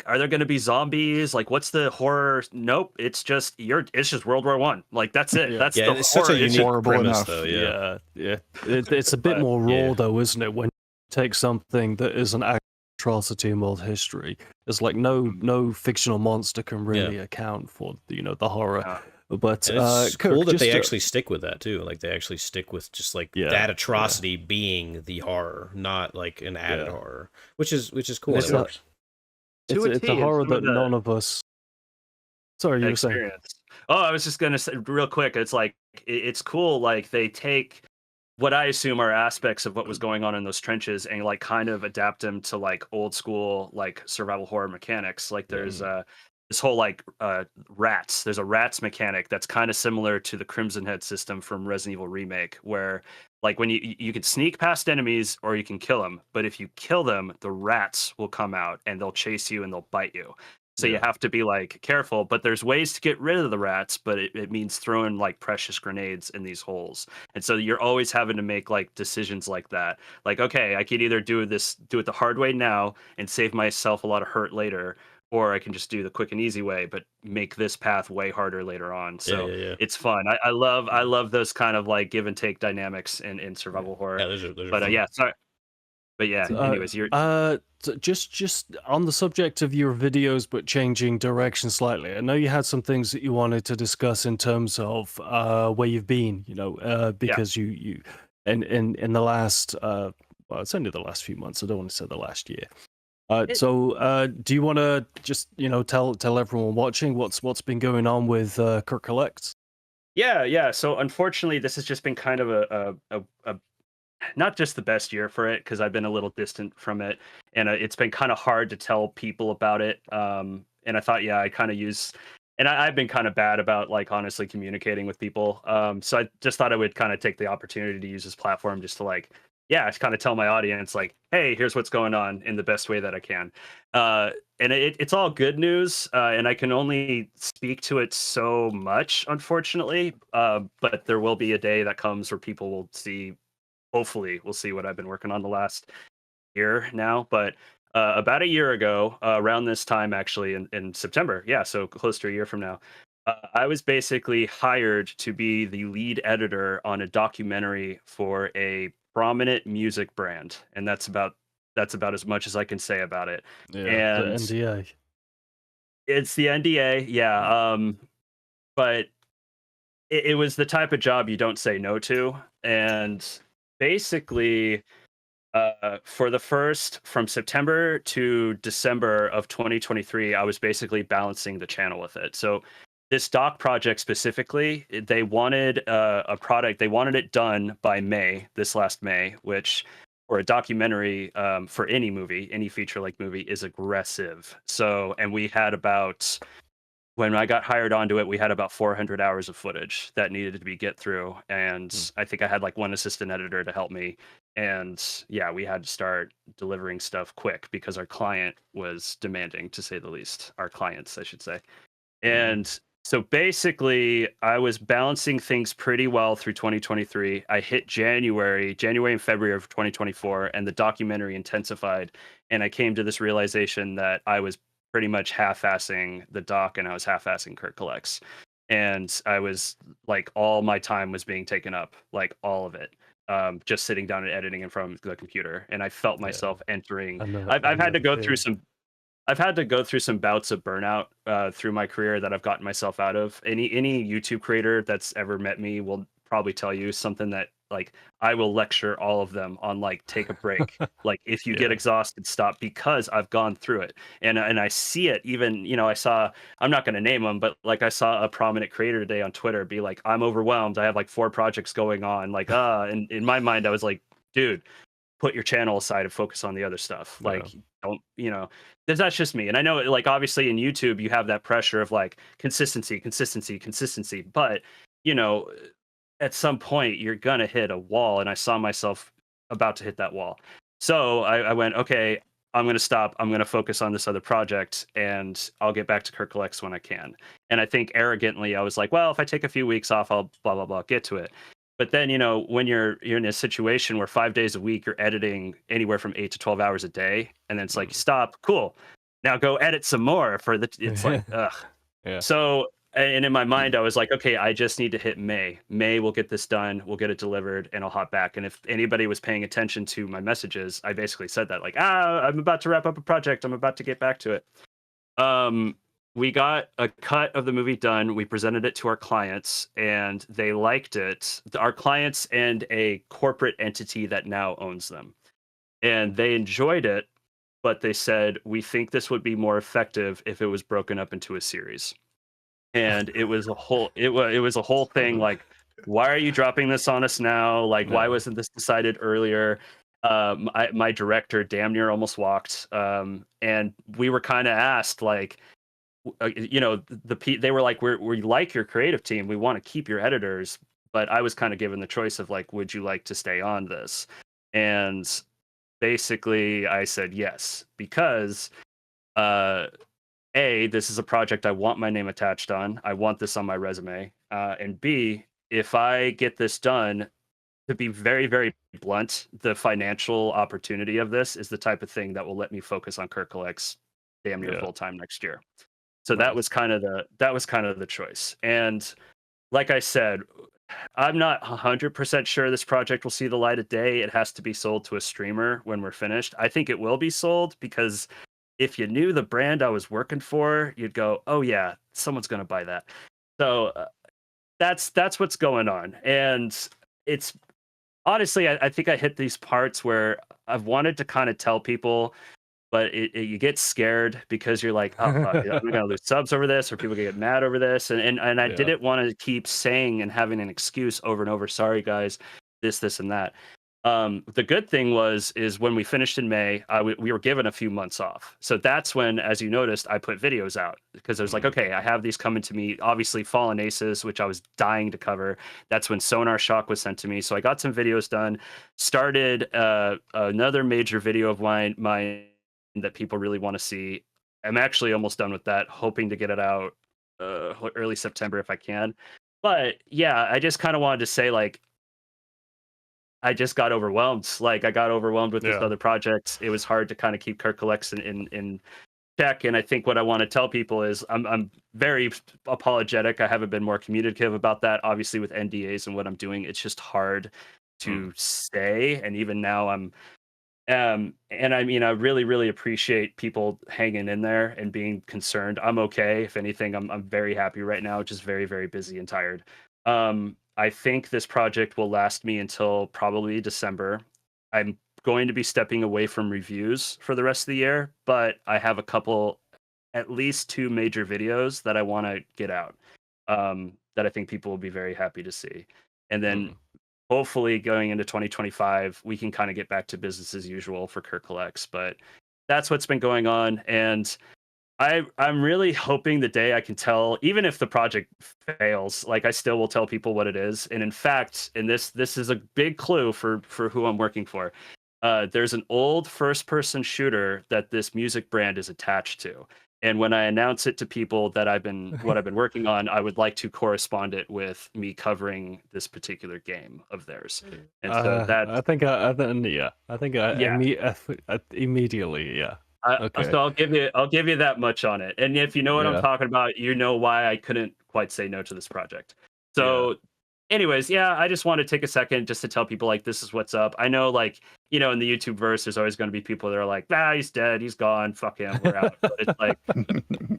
are there going to be zombies? Like, what's the horror? Nope, it's just World War I. Like, that's it. That's the it's horror. such a unique horrible premise, enough. though. Yeah. It's a bit more raw, though, isn't it? When you take something that is an actual atrocity in world history, it's like no fictional monster can really account for the horror. Yeah. But it's Kirk, cool that they actually stick with that too. Like they actually stick with just like that atrocity being the horror, not like an added horror, which is cool. It's a horror that none of us. Sorry, you were saying. Oh, I was just gonna say real quick. It's like it's cool. Like they take what I assume are aspects of what was going on in those trenches and like kind of adapt them to like old school like survival horror mechanics. Like there's this whole like rats. There's a rats mechanic that's kind of similar to the Crimson Head system from Resident Evil Remake, where like when you can sneak past enemies or you can kill them, but if you kill them, the rats will come out and they'll chase you and they'll bite you. So you have to be like careful, but there's ways to get rid of the rats, but it means throwing like precious grenades in these holes. And so you're always having to make like decisions like that. Like, okay, I could either do it the hard way now and save myself a lot of hurt later, or I can just do the quick and easy way, but make this path way harder later on. So it's fun. I love those kind of like give and take dynamics in survival horror. Yeah, those are but fun. sorry. But yeah, anyways, you're just on the subject of your videos, but changing direction slightly. I know you had some things that you wanted to discuss in terms of where you've been, because you in the last well, it's only the last few months. I don't want to say the last year. So do you want to just tell everyone watching what's been going on with Kirk Collects? Yeah. So unfortunately, this has just been kind of a not just the best year for it, because I've been a little distant from it, and it's been kind of hard to tell people about it. And I thought, yeah, I kind of use, and I've been kind of bad about like honestly communicating with people. So I just thought I would kind of take the opportunity to use this platform just to like, yeah, kind of tell my audience like, hey, here's what's going on in the best way that I can. And it's all good news, and I can only speak to it so much, unfortunately. But there will be a day that comes where people will see, hopefully we'll see what I've been working on the last year now. But about a year ago, around this time, actually in September, yeah, so close to a year from now, I was basically hired to be the lead editor on a documentary for a prominent music brand, and that's about as much as I can say about it. Yeah, the And NDA. it's the NDA, yeah. But it was the type of job you don't say no to, and basically for the first from September to December of 2023, I was basically balancing the channel with it. So this doc project specifically, they wanted a product, they wanted it done by May, this last May, which for a documentary, for any movie, any feature like movie is aggressive. So, and we had about, when I got hired onto it, we had about 400 hours of footage that needed to be get through, and I think I had like one assistant editor to help me. And yeah, we had to start delivering stuff quick because our client was demanding, to say the least. Our clients, I should say. And so basically, I was balancing things pretty well through 2023. I hit January and February of 2024, and the documentary intensified. And I came to this realization that I was pretty much half-assing the doc and I was half-assing Kirk Collects. And I was like, all my time was being taken up, like all of it. Just sitting down and editing in front of the computer. And I felt myself entering. I know. I've had to go through some bouts of burnout through my career that I've gotten myself out of. Any YouTube creator that's ever met me will probably tell you something that like I will lecture all of them on, like, take a break. Like if you get exhausted, stop, because I've gone through it. And I see it even, I'm not going to name them, but like I saw a prominent creator today on Twitter be like, I'm overwhelmed. I have like 4 projects going on. Like, and in my mind, I was like, dude, put your channel aside and focus on the other stuff. Like, don't, that's just me. And I know, like, obviously in YouTube, you have that pressure of like consistency, but you know, at some point you're gonna hit a wall. And I saw myself about to hit that wall. So I went, okay, I'm gonna stop. I'm gonna focus on this other project, and I'll get back to Kirk Collects when I can. And I think arrogantly, I was like, well, if I take a few weeks off, I'll blah blah blah get to it. But then, when you're in a situation where 5 days a week you're editing anywhere from 8 to 12 hours a day, and then it's like, stop, cool, now go edit some more for the. It's like, ugh. Yeah. So, and in my mind, I was like, okay, I just need to hit May. May, we'll get this done, we'll get it delivered, and I'll hop back. And if anybody was paying attention to my messages, I basically said that, like, I'm about to wrap up a project, I'm about to get back to it. We got a cut of the movie done. We presented it to our clients, and they liked it. Our clients and a corporate entity that now owns them, and they enjoyed it. But they said, we think this would be more effective if it was broken up into a series. And it was a whole thing. Like, why are you dropping this on us now? Like, why wasn't this decided earlier? My director damn near almost walked. And we were kind of asked, like, they were like, we like your creative team, we want to keep your editors, but I was kind of given the choice of like, would you like to stay on this? And basically I said yes, because this is a project I want my name attached on, I want this on my resume, and B, if I get this done, to be very, very blunt, the financial opportunity of this is the type of thing that will let me focus on Kirk Collects damn near full time next year. So that was kind of the choice. And like I said, I'm not 100% sure this project will see the light of day. It has to be sold to a streamer when we're finished. I think it will be sold, because if you knew the brand I was working for, you'd go, oh yeah, someone's going to buy that. So that's what's going on. And it's honestly, I think I hit these parts where I've wanted to kind of tell people, but you get scared because you're like, oh, fuck, I'm gonna lose subs over this, or people get mad over this, and I didn't want to keep saying and having an excuse over and over. Sorry, guys, this and that. The good thing is when we finished in May, we were given a few months off. So that's when, as you noticed, I put videos out because I was like, okay, I have these coming to me. Obviously, Fallen Aces, which I was dying to cover. That's when Sonar Shock was sent to me. So I got some videos done. Started another major video of mine that people really want to see. I'm actually almost done with that, hoping to get it out early September if I can. But yeah, I just kind of wanted to say, like, I just got overwhelmed. Like, I got overwhelmed with this Yeah. other project. It was hard to kind of keep KirkCollects in check. And I think what I want to tell people is I'm very apologetic. I haven't been more communicative about that. Obviously, with NDAs and what I'm doing, it's just hard to say. And even now, and I mean, I really, really appreciate people hanging in there and being concerned. I'm okay. If anything, I'm very happy right now. Just very, very busy and tired. I think this project will last me until probably December. I'm going to be stepping away from reviews for the rest of the year, but I have at least 2 major videos that I want to get out, that I think people will be very happy to see. And then hopefully going into 2025, we can kind of get back to business as usual for Kirk Collects. But that's what's been going on. And I'm really hoping the day I can tell, even if the project fails, like, I still will tell people what it is. And in fact, this is a big clue for who I'm working for. There's an old first-person shooter that this music brand is attached to. And when I announce it to people that what I've been working on, I would like to correspond it with me covering this particular game of theirs. And so that, I think immediately, yeah. Okay. so I'll give you that much on it. And if you know what I'm talking about, you know why I couldn't quite say no to this project. So anyways, yeah, I just want to take a second just to tell people, like, this is what's up. I know, like, you know, in the YouTube verse, there's always going to be people that are like, he's dead, he's gone, fuck him, we're out. But it's like,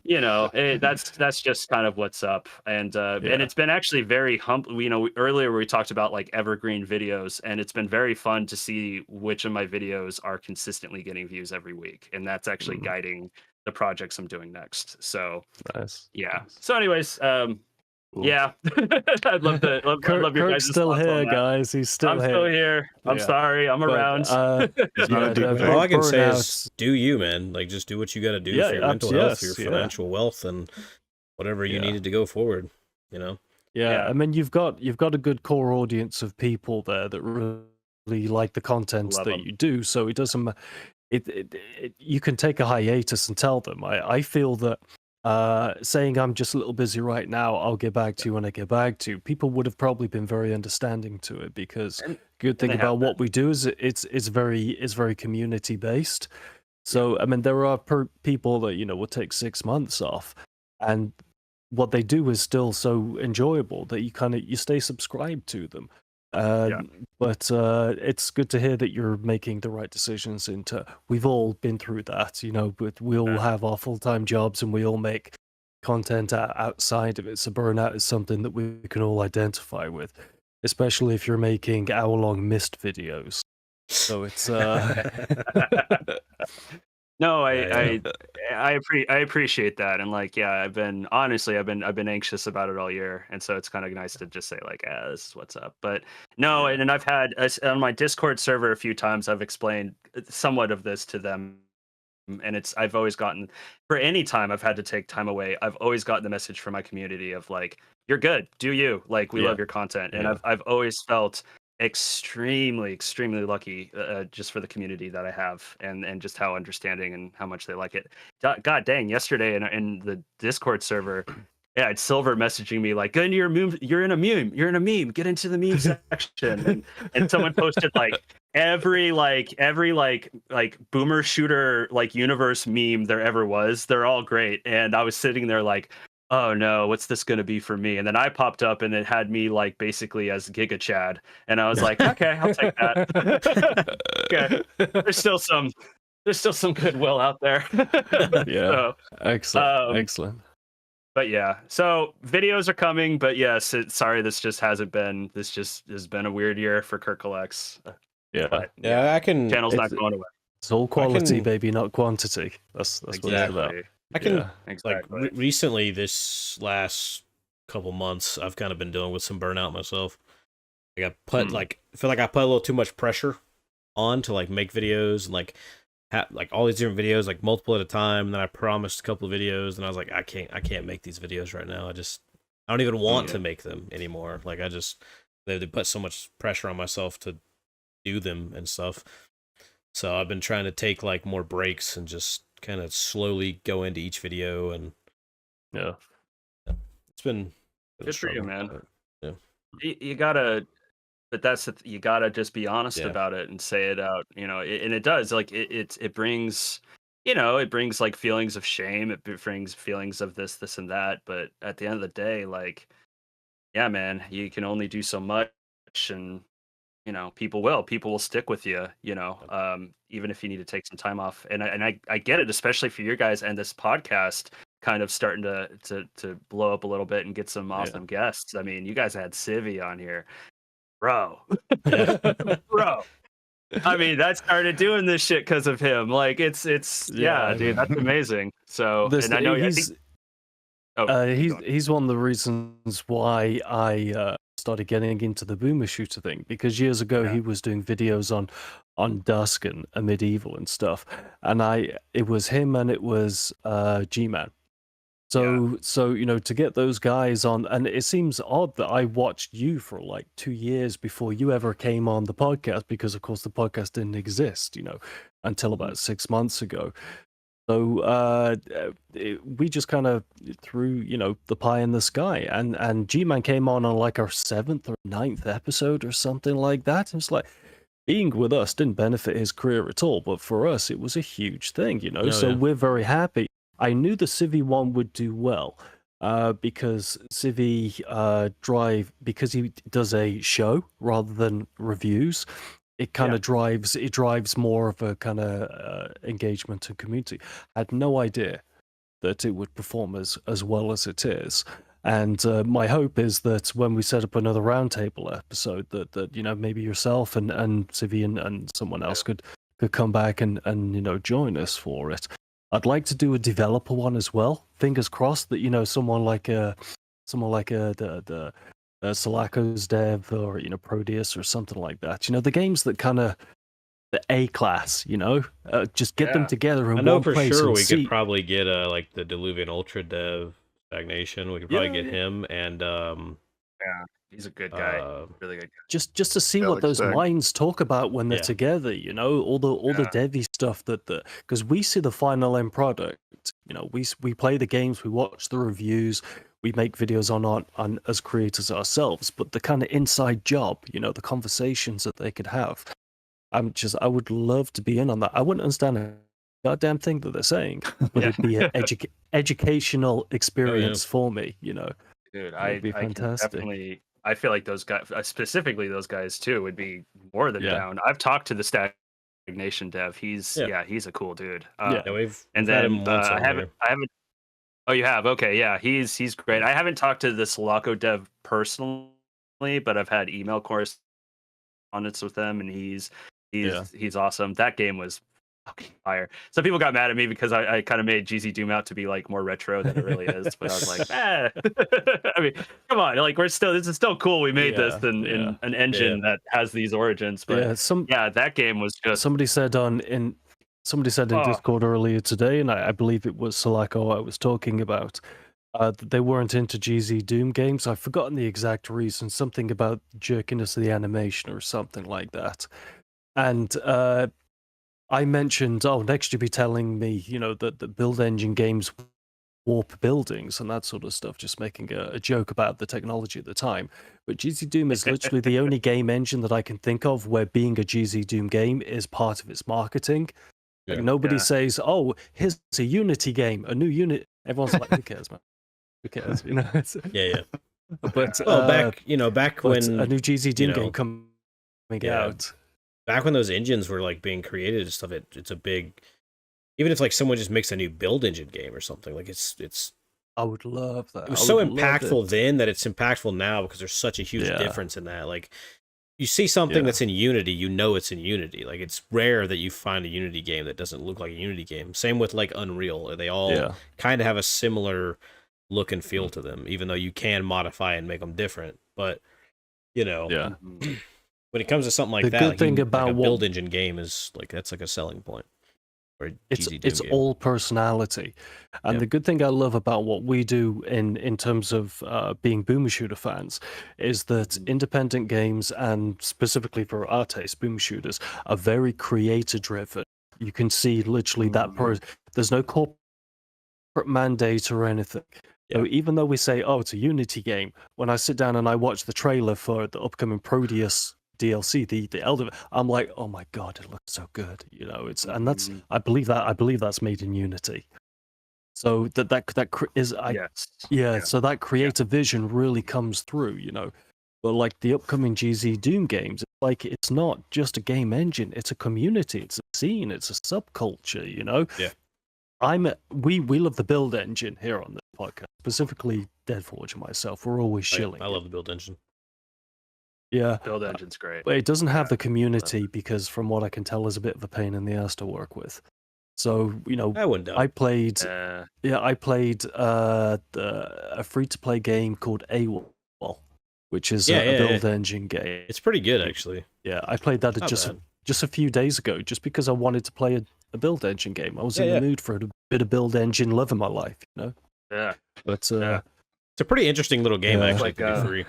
you know, that's just kind of what's up. And it's been actually very you know, earlier we talked about like evergreen videos, and it's been very fun to see which of my videos are consistently getting views every week, and that's actually guiding the projects I'm doing next. So Nice. yeah. So anyways, Cool. yeah, I'd love to love your Kirk's guys' still thoughts on here, that. guys. He's still I'm here. still here. I'm sorry. I'm around. It's not a deep thing. All I can say is, do you, man? Like, just do what you got to do for your mental health, your financial wealth, and whatever you needed to go forward. You know. Yeah, I mean, you've got a good core audience of people there that really like the content that you do. So it doesn't. You can take a hiatus and tell them. I feel that saying I'm just a little busy right now, I'll get back to you when I get back to you, people would have probably been very understanding to it, because good thing about what we do is it's very community based. So I mean, there are people that, you know, will take 6 months off, and what they do is still so enjoyable that you stay subscribed to them. But it's good to hear that you're making the right decisions. We've all been through that, you know, but we all have our full-time jobs and we all make content outside of it. So burnout is something that we can all identify with, especially if you're making hour-long missed videos. So it's No, I appreciate that. And like, yeah, I've been anxious about it all year, and so it's kind of nice to just say like, this is what's up. But no, and I've had on my Discord server a few times, I've explained somewhat of this to them, and I've always gotten, for any time I've had to take time away, I've always gotten the message from my community of like, you're good, do you, like, we love your content. And I've always felt extremely lucky, just for the community that I have, and just how understanding and how much they like it. God dang, yesterday in the Discord server, it's Silver messaging me like, "Get into your meme, you're in a meme, get into the meme section." And someone posted like every boomer shooter like universe meme there ever was. They're all great. And I was sitting there like, oh no, what's this going to be for me? And then I popped up and it had me like basically as Giga Chad. And I was like, okay, I'll take that. Okay. There's still some goodwill out there. So, excellent. But yeah, so videos are coming, but yes, sorry, this just has been a weird year for Kirk Collects. I can. Channel's not going away. It's all quality, baby, not quantity. That's exactly what it's about. I can exactly. like recently, this last couple months, I've kind of been dealing with some burnout myself. Like I put like I feel like I put a little too much pressure on to like make videos and like like all these different videos, like multiple at a time. And then I promised a couple of videos, and I was like, I can't make these videos right now. I don't even want to make them anymore. Like they put so much pressure on myself to do them and stuff. So I've been trying to take like more breaks and just kind of slowly go into each video, and it's been good for you, man. Yeah. You gotta, but you gotta just be honest about it and say it out, and it does, like it brings, it brings like feelings of shame, it brings feelings of this and that, but at the end of the day, like, yeah, man, you can only do so much, and people will stick with you, even if you need to take some time off. And I get it, especially for your guys and this podcast kind of starting to blow up a little bit and get some awesome guests. I mean, you guys had Civi on here, bro. Bro. I mean, that started doing this shit because of him. Like dude, that's amazing. So, and I know he's one of the reasons why I started getting into the boomer shooter thing, because years ago he was doing videos on Dusk and Medieval and stuff, and it was him and it was G-Man. So to get those guys on, and it seems odd that I watched you for like 2 years before you ever came on the podcast, because of course the podcast didn't exist, until about 6 months ago. So we just kind of threw, the pie in the sky, and G-Man came on like our 7th or 9th episode or something like that. And it's like, being with us didn't benefit his career at all, but for us it was a huge thing, so we're very happy. I knew the Civi one would do well, because Civi because he does a show rather than reviews. It kind of drives more of a kind of engagement and community. I had no idea that it would perform as well as it is. And my hope is that when we set up another roundtable episode, that maybe yourself and Civi and someone else could come back and join us for it. I'd like to do a developer one as well. Fingers crossed that someone like the Sulaco's dev, or Proteus or something like that. The games that kind of the A class. Just get them together in I know one for place. sure and we see. could probably get like the Diluvian Ultra dev Stagnation. We could probably get him, and he's a good guy, really good guy. Just to see what those minds talk about when they're together, all the devy stuff that because we see the final end product. We play the games, we watch the reviews, we make videos on as creators ourselves, but the kind of inside job, the conversations that they could have. I would love to be in on that. I wouldn't understand a goddamn thing that they're saying, but it'd be an educational experience for me, Dude, it'd be fantastic. I feel like those guys, specifically those guys too, would be more than down. I've talked to the Stagnation dev. He's a cool dude. We've had him once. I haven't. Oh, you have? Okay, yeah, he's great. I haven't talked to the Sulaco dev personally, but I've had email correspondence with them, and he's awesome. That game was fucking fire. Some people got mad at me because I kind of made GZ Doom out to be like more retro than it really is, but I was like, I mean, come on, like this is still cool. We made this in an engine that has these origins, but that game was just. Somebody said in Discord earlier today, and I believe it was Sulaco I was talking about, that they weren't into GZ Doom games. I've forgotten the exact reason, something about jerkiness of the animation or something like that. And I mentioned, next you'll be telling me, that the build engine games warp buildings and that sort of stuff, just making a joke about the technology at the time. But GZ Doom is literally the only game engine that I can think of where being a GZ Doom game is part of its marketing. Like nobody says, here's a Unity game, a new unit. Everyone's like, who cares, man? Who cares? But back when a new GZ Doom game coming out. Back when those engines were like being created and stuff, it's a big. Even if like someone just makes a new build engine game or something, like it's. I would love that. It was so impactful then that it's impactful now because there's such a huge difference in that. Like, you see something that's in Unity, it's in Unity. Like, it's rare that you find a Unity game that doesn't look like a Unity game. Same with like Unreal. They all kind of have a similar look and feel to them, even though you can modify and make them different. But you know, Yeah. when it comes to something like The that, good like, thing like about a what build engine game is like that's like a selling point. Or a it's GZ Doom it's game. all personality, and Yeah. the good thing I love about what we do in terms of being boomer shooter fans is that independent games, and specifically for our taste, boomer shooters, are very creator driven. You can see literally that there's no corporate mandate or anything. So even though we say, oh, it's a Unity game, when I sit down and I watch the trailer for the upcoming Proteus DLC, the Elder, I'm like, oh my god, it looks so good. You know, it's and that's I believe that's made in Unity. So so that creative vision really comes through, you know. But like the upcoming GZ Doom games, like it's not just a game engine, it's a community, it's a scene, it's a subculture, you know. Yeah. We love the build engine here on this podcast, specifically Deadforge and myself. We're always shilling. I love the build engine. Yeah, Build engine's great. but it doesn't have the community because, from what I can tell, is a bit of a pain in the ass to work with. So you know, I wouldn't doubt. I played Uh, a free-to-play game called AWOL, which is a build engine game. It's pretty good, actually. Yeah, I played that Not bad. just a few days ago, just because I wanted to play a build engine game. I was in the mood for a bit of build engine love in my life, you know. yeah. But It's a pretty interesting little game, actually, Like, to be free.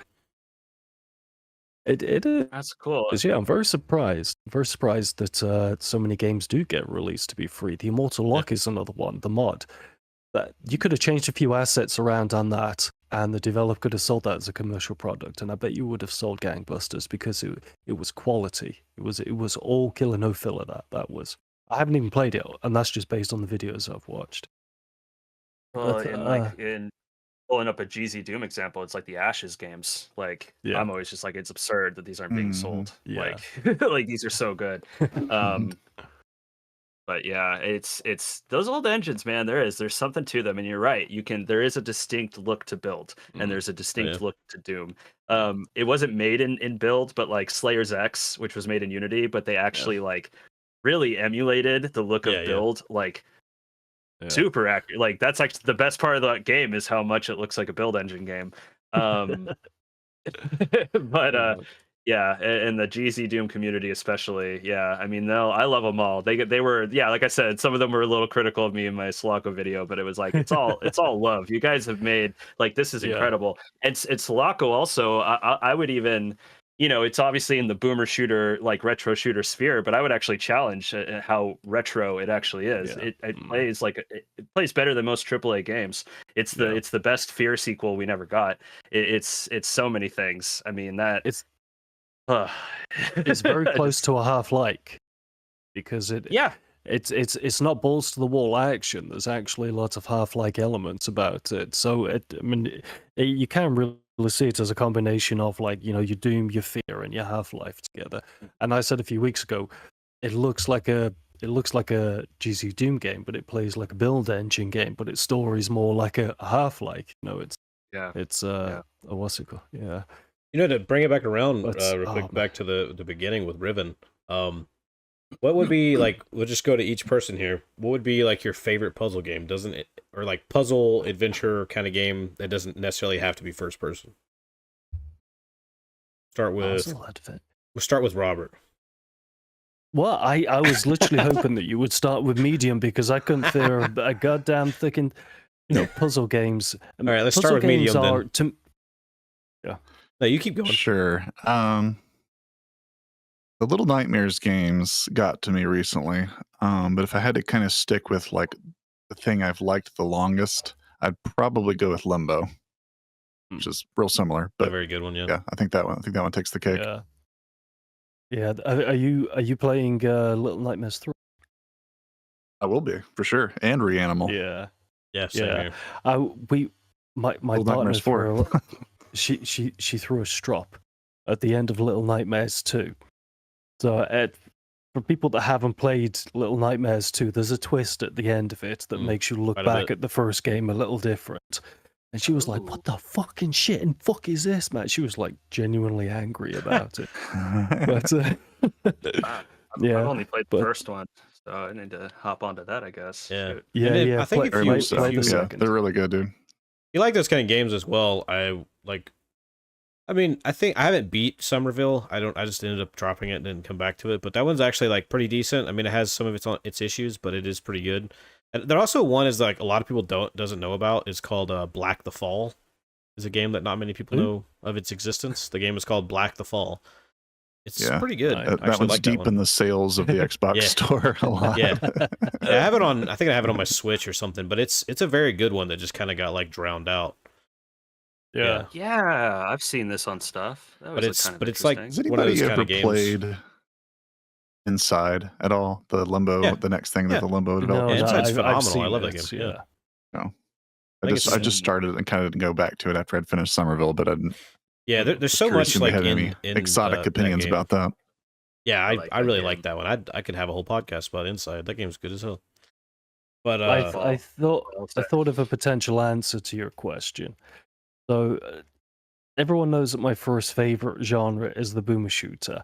it is. That's cool. Yeah, I'm very surprised. Very surprised that so many games do get released to be free. The Immortal Lock is another one, the mod. That you could have changed a few assets around on that, and the developer could have sold that as a commercial product, and I bet you would have sold gangbusters because it was quality. It was all killer no filler. That was. I haven't even played it, and that's just based on the videos I've watched. Well, But, in pulling up a GZ Doom example, it's like the Ashes games. Like I'm always just like, it's absurd that these aren't being sold. Yeah. Like, like these are so good. But yeah, it's those old engines, man. There's something to them, and you're right. There is a distinct look to build, and there's a distinct look to Doom. It wasn't made in build, but like Slayer's X, which was made in Unity, but they actually like really emulated the look of build, like super accurate. Like that's like the best part of that game is how much it looks like a build engine game. But yeah, and the GZ Doom community especially. Yeah, I mean, I love them all. They were, like I said, some of them were a little critical of me in my Sulaco video, but it was like it's all love. You guys have made like this is incredible. And Sulaco also, I would even, you know, it's obviously in the boomer shooter, like retro shooter sphere, but I would actually challenge how retro it actually is. It plays like it plays better than most AAA games. It's the best Fear sequel we never got. It's so many things. I mean it's very close to a Half-Like because it's not balls to the wall action. There's actually lots of Half-Like elements about it. So you can really see it as a combination of, like, you know, your Doom, your Fear, and your Half-Life together. And I said a few weeks ago, it looks like a GZ Doom game, but it plays like a build engine game, but its story is more like a Half-Like. You know, what's it called? Yeah. You know, to bring it back around real quick, back to the beginning with Riven. What would be like? We'll just go to each person here. What would be like your favorite puzzle game? Doesn't it, or like puzzle adventure kind of game that doesn't necessarily have to be first person? We'll start with Robert. Well, I was literally hoping that you would start with medium because I couldn't figure a goddamn thickened, you know, puzzle games. All right, let's start with medium then. Yeah. No, you keep going. Sure. The Little Nightmares games got to me recently. But if I had to kind of stick with like the thing I've liked the longest, I'd probably go with Limbo, which is real similar. But a very good one, yeah. Yeah, I think that one takes the cake. Yeah. Yeah. Are you playing Little Nightmares 3? I will be for sure, and Reanimal. Yeah. Yeah. Same here. My Little partner Nightmares 4. she threw a strop at the end of Little Nightmares 2. So for people that haven't played Little Nightmares 2, there's a twist at the end of it that makes you look back at the first game a little different. And she was like, "What the fucking shit and fuck is this, man?" She was like genuinely angry about it. But I've only played the first one, so I need to hop onto that, I guess. Yeah, yeah. I think if you play the second. They're really good, dude. You like those kind of games as well. I like. I mean, I think I haven't beat Somerville. I just ended up dropping it and didn't come back to it. But that one's actually like pretty decent. I mean, it has some of its issues, but it is pretty good. And there also one is like a lot of people doesn't know about. It's called Black the Fall. Is a game that not many people know of its existence. The game is called Black the Fall. It's pretty good. That one's like deep in the sales of the Xbox store a lot. Yeah, I have it on. I think I have it on my Switch or something. But it's a very good one that just kind of got like drowned out. Yeah. Yeah, I've seen this on stuff. That But was it's like Has one of anybody those kind ever of games. played Inside at all? The Limbo, the next thing that the Limbo developers. Yeah, Inside's I've phenomenal. seen I love that it, game. Yeah. No. I I just started and kind of didn't go back to it after I'd finished Somerville, but I didn't. Yeah, there's so curious much if like we had any in exotic opinions game. about that. Yeah, I like I that really game. like that one. I could have a whole podcast about Inside. That game's good as hell. But I thought of a potential answer to your question. So everyone knows that my first favorite genre is the boomer shooter,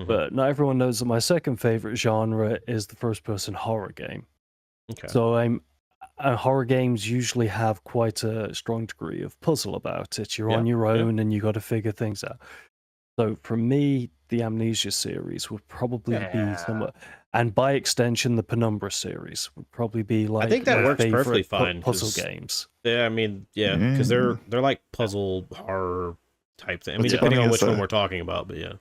but not everyone knows that my second favorite genre is the first-person horror game. Okay. So horror games usually have quite a strong degree of puzzle about it. You're on your own and you got to figure things out. So for me, the Amnesia series would probably be somewhat, and by extension, the Penumbra series would probably be like I think that my works favorite perfectly fine. puzzle games. Yeah, I mean, because they're like puzzle horror type thing. I mean, What's depending funny on is which one we're talking about, but yeah.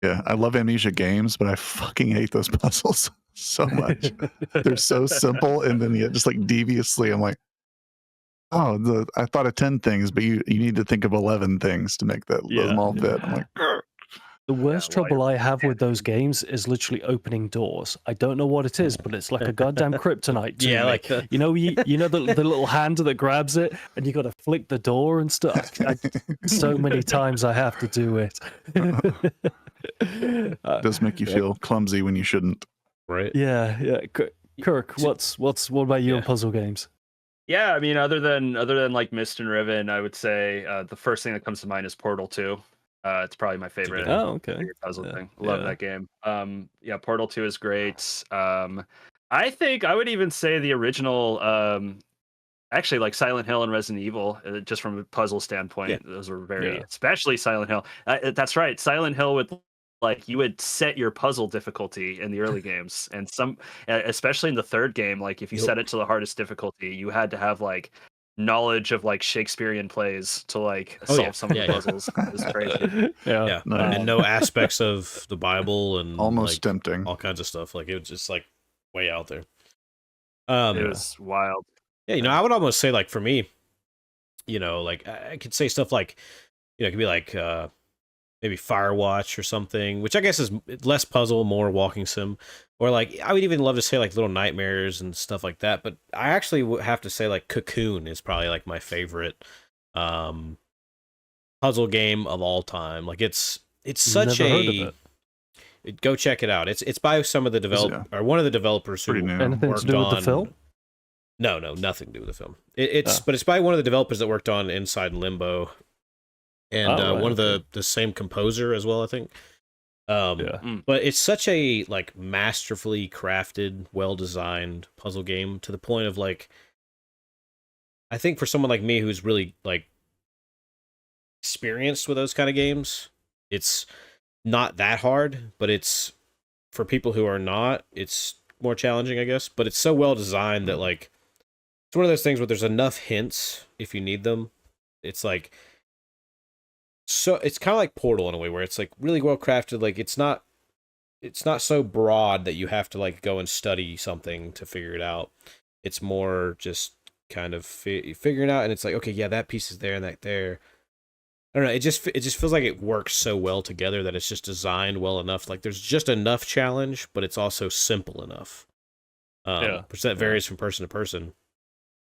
Yeah, I love Amnesia games, but I fucking hate those puzzles so much. They're so simple, and then yet just like deviously, I'm like, oh, I thought of 10 things, but you need to think of 11 things to make them all fit. I'm like, "Grr." The worst trouble I have with those games is literally opening doors. I don't know what it is, but it's like a goddamn kryptonite to me. Like you know the little hand that grabs it, and you got to flick the door and stuff. So many times I have to do it. It does make you feel clumsy when you shouldn't. Right. Yeah. Kirk, what about you on puzzle games? Yeah, I mean, other than like Myst and Riven, I would say the first thing that comes to mind is Portal 2. It's probably my favorite. Oh, okay. Favorite puzzle thing. Love that game. Yeah, Portal 2 is great. I think I would even say the original. Actually, like Silent Hill and Resident Evil, just from a puzzle standpoint, those were very, especially Silent Hill. That's right, Silent Hill with like you would set your puzzle difficulty in the early games, and especially in the third game, like if you set it to the hardest difficulty, you had to have like knowledge of like Shakespearean plays to like solve some of the puzzles. It was crazy. And no aspects of the Bible and almost like, tempting, all kinds of stuff. Like it was just like way out there. It was wild. Yeah, I would almost say like for me, like I could say stuff like, it could be like maybe Firewatch or something, which I guess is less puzzle, more walking sim. Or like I would even love to say like Little Nightmares and stuff like that. But I actually would have to say like Cocoon is probably like my favorite puzzle game of all time. Like it's such Never heard of it. Go check it out. It's by some of the or one of the developers who anything worked to do with on the film. No, nothing to do with the film. But it's by one of the developers that worked on Inside and Limbo, and one of the same composer as well, I think. But it's such a like masterfully crafted, well designed puzzle game to the point of like, I think for someone like me who's really like experienced with those kind of games, it's not that hard. But it's for people who are not, it's more challenging, I guess. But it's so well designed that like. It's one of those things where there's enough hints if you need them. It's like it's kind of like Portal in a way where it's like really well crafted. Like it's not so broad that you have to like go and study something to figure it out. It's more just kind of figuring out, and it's like, okay, yeah, that piece is there and that there. I don't know. It just feels like it works so well together that it's just designed well enough. Like there's just enough challenge, but it's also simple enough. Which that varies from person to person.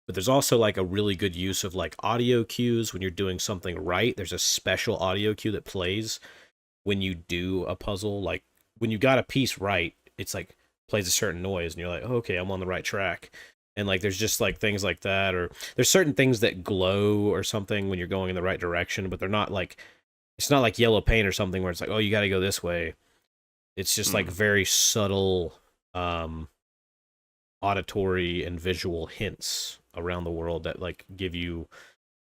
But there's also like a really good use of like audio cues when you're doing something right. There's a special audio cue that plays when you do a puzzle. Like when you got a piece right, it's like plays a certain noise and you're like, oh, okay, I'm on the right track. And like there's just like things like that, or there's certain things that glow or something when you're going in the right direction, but they're not like, it's not like yellow paint or something where it's like, oh, you got to go this way. It's just like very subtle auditory and visual hints around the world that like give you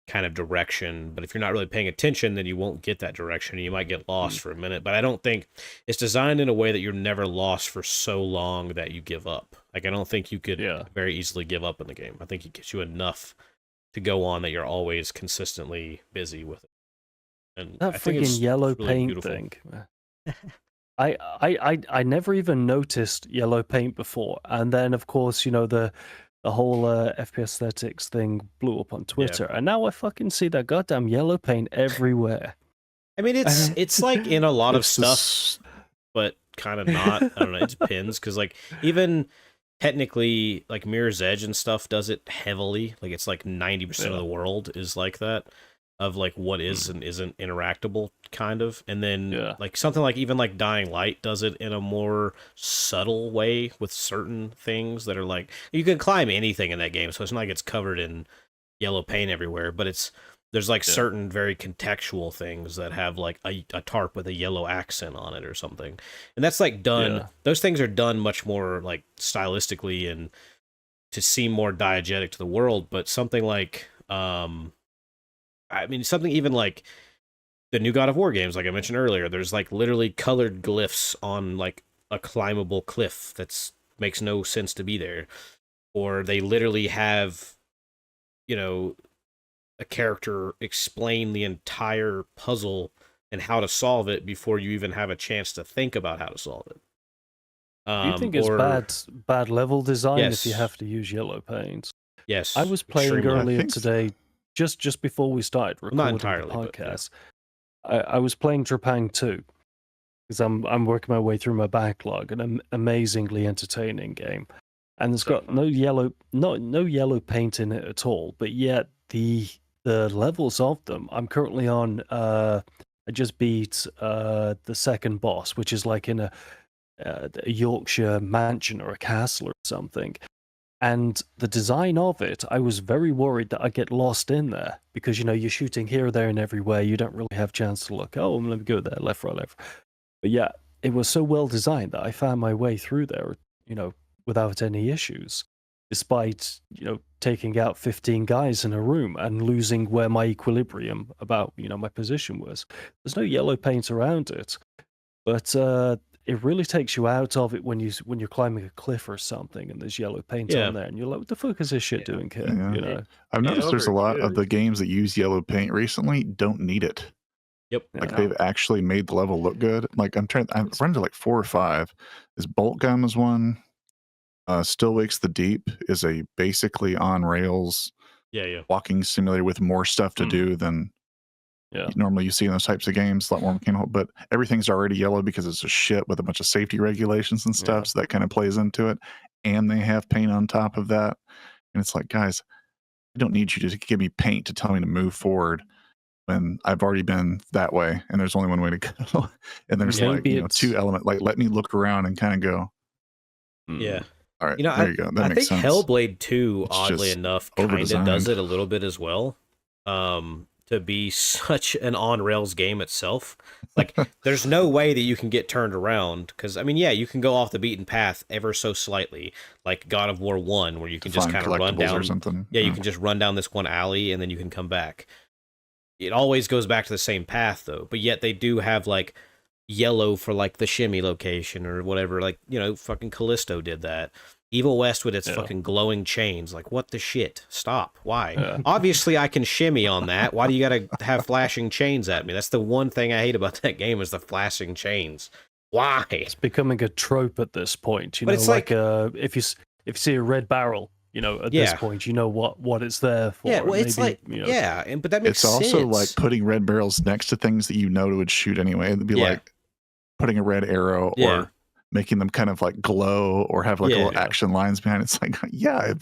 kind of direction, but if you're not really paying attention, then you won't get that direction and you might get lost for a minute. But I don't think it's designed in a way that you're never lost for so long that you give up. Like, I don't think you could very easily give up in the game. I think it gives you enough to go on that you're always consistently busy with it. And That I think freaking yellow really paint beautiful. thing. I never even noticed yellow paint before, and then of course, you know, the whole FPS aesthetics thing blew up on Twitter, and now I fucking see that goddamn yellow paint everywhere. I mean, it's like in a lot of It's stuff, just- but kind of not. I don't know. It depends, because like even technically, like Mirror's Edge and stuff does it heavily. Like it's like 90% of the world is like that, of like what is and isn't interactable, kind of. And then like something like even like Dying Light does it in a more subtle way with certain things that are like, you can climb anything in that game, so it's not like it's covered in yellow paint everywhere, but there's like certain very contextual things that have like a tarp with a yellow accent on it or something. And that's like done, those things are done much more like stylistically and to seem more diegetic to the world. But something like, I mean, something even like the new God of War games, like I mentioned earlier, there's like literally colored glyphs on like a climbable cliff that's makes no sense to be there. Or they literally have, you know, a character explain the entire puzzle and how to solve it before you even have a chance to think about how to solve it. Do you think it's bad level design if you have to use yellow paint? Yes. I was playing extremely. earlier today, just before we started recording not entirely, the podcast. I was playing Trapang 2 because I'm working my way through my backlog, an amazingly entertaining game, and it's got no yellow paint in it at all. But yet the levels of them, I'm currently on. I just beat the second boss, which is like in a Yorkshire mansion or a castle or something. And the design of it, I was very worried that I'd get lost in there because, you know, you're shooting here, there, and everywhere. You don't really have a chance to look, oh, let me go there, left, right, left. But yeah, it was so well designed that I found my way through there, you know, without any issues, despite, you know, taking out 15 guys in a room and losing where my equilibrium about, you know, my position was. There's no yellow paint around it, but it really takes you out of it when you're climbing a cliff or something and there's yellow paint on there and you're like, what the fuck is this shit doing here? You know, I've noticed there's a lot of the games that use yellow paint recently don't need it. Yep. Like they've actually made the level look good. Like I've run to like 4 or 5. This Bolt Gun is one. Still Wakes the Deep is a basically on rails walking simulator with more stuff to do than normally you see in those types of games, a lot more mechanical, but everything's already yellow because it's a shit with a bunch of safety regulations and stuff, so that kind of plays into it. And they have paint on top of that. And it's like, guys, I don't need you to give me paint to tell me to move forward when I've already been that way and there's only one way to go. And there's like, you know, 2 elements, like let me look around and kind of go. Yeah. All right, you know, there you go. That makes sense. I think Hellblade 2, It's oddly just enough, kind of over-designed. does it a little bit as well. To be such an on-rails game itself. Like, there's no way that you can get turned around. Because, I mean, yeah, you can go off the beaten path ever so slightly. Like God of War 1, where you can just kind of run down. Or something. Yeah, you can just run down this one alley, and then you can come back. It always goes back to the same path, though. But yet they do have, like, yellow for, like, the shimmy location or whatever. Like, you know, fucking Callisto did that. Evil West with its fucking glowing chains. Like, what the shit? Stop. Why? Obviously, I can shimmy on that. Why do you gotta have flashing chains at me? That's the one thing I hate about that game is the flashing chains. Why? It's becoming a trope at this point. You But know, it's like if you see a red barrel, you know, at this point, you know what it's there for. Yeah, well, it's maybe, like, you know, but that makes sense. It's also like putting red barrels next to things that you know would shoot anyway. It'd be like putting a red arrow or making them kind of like glow or have like little action lines behind it. It's like,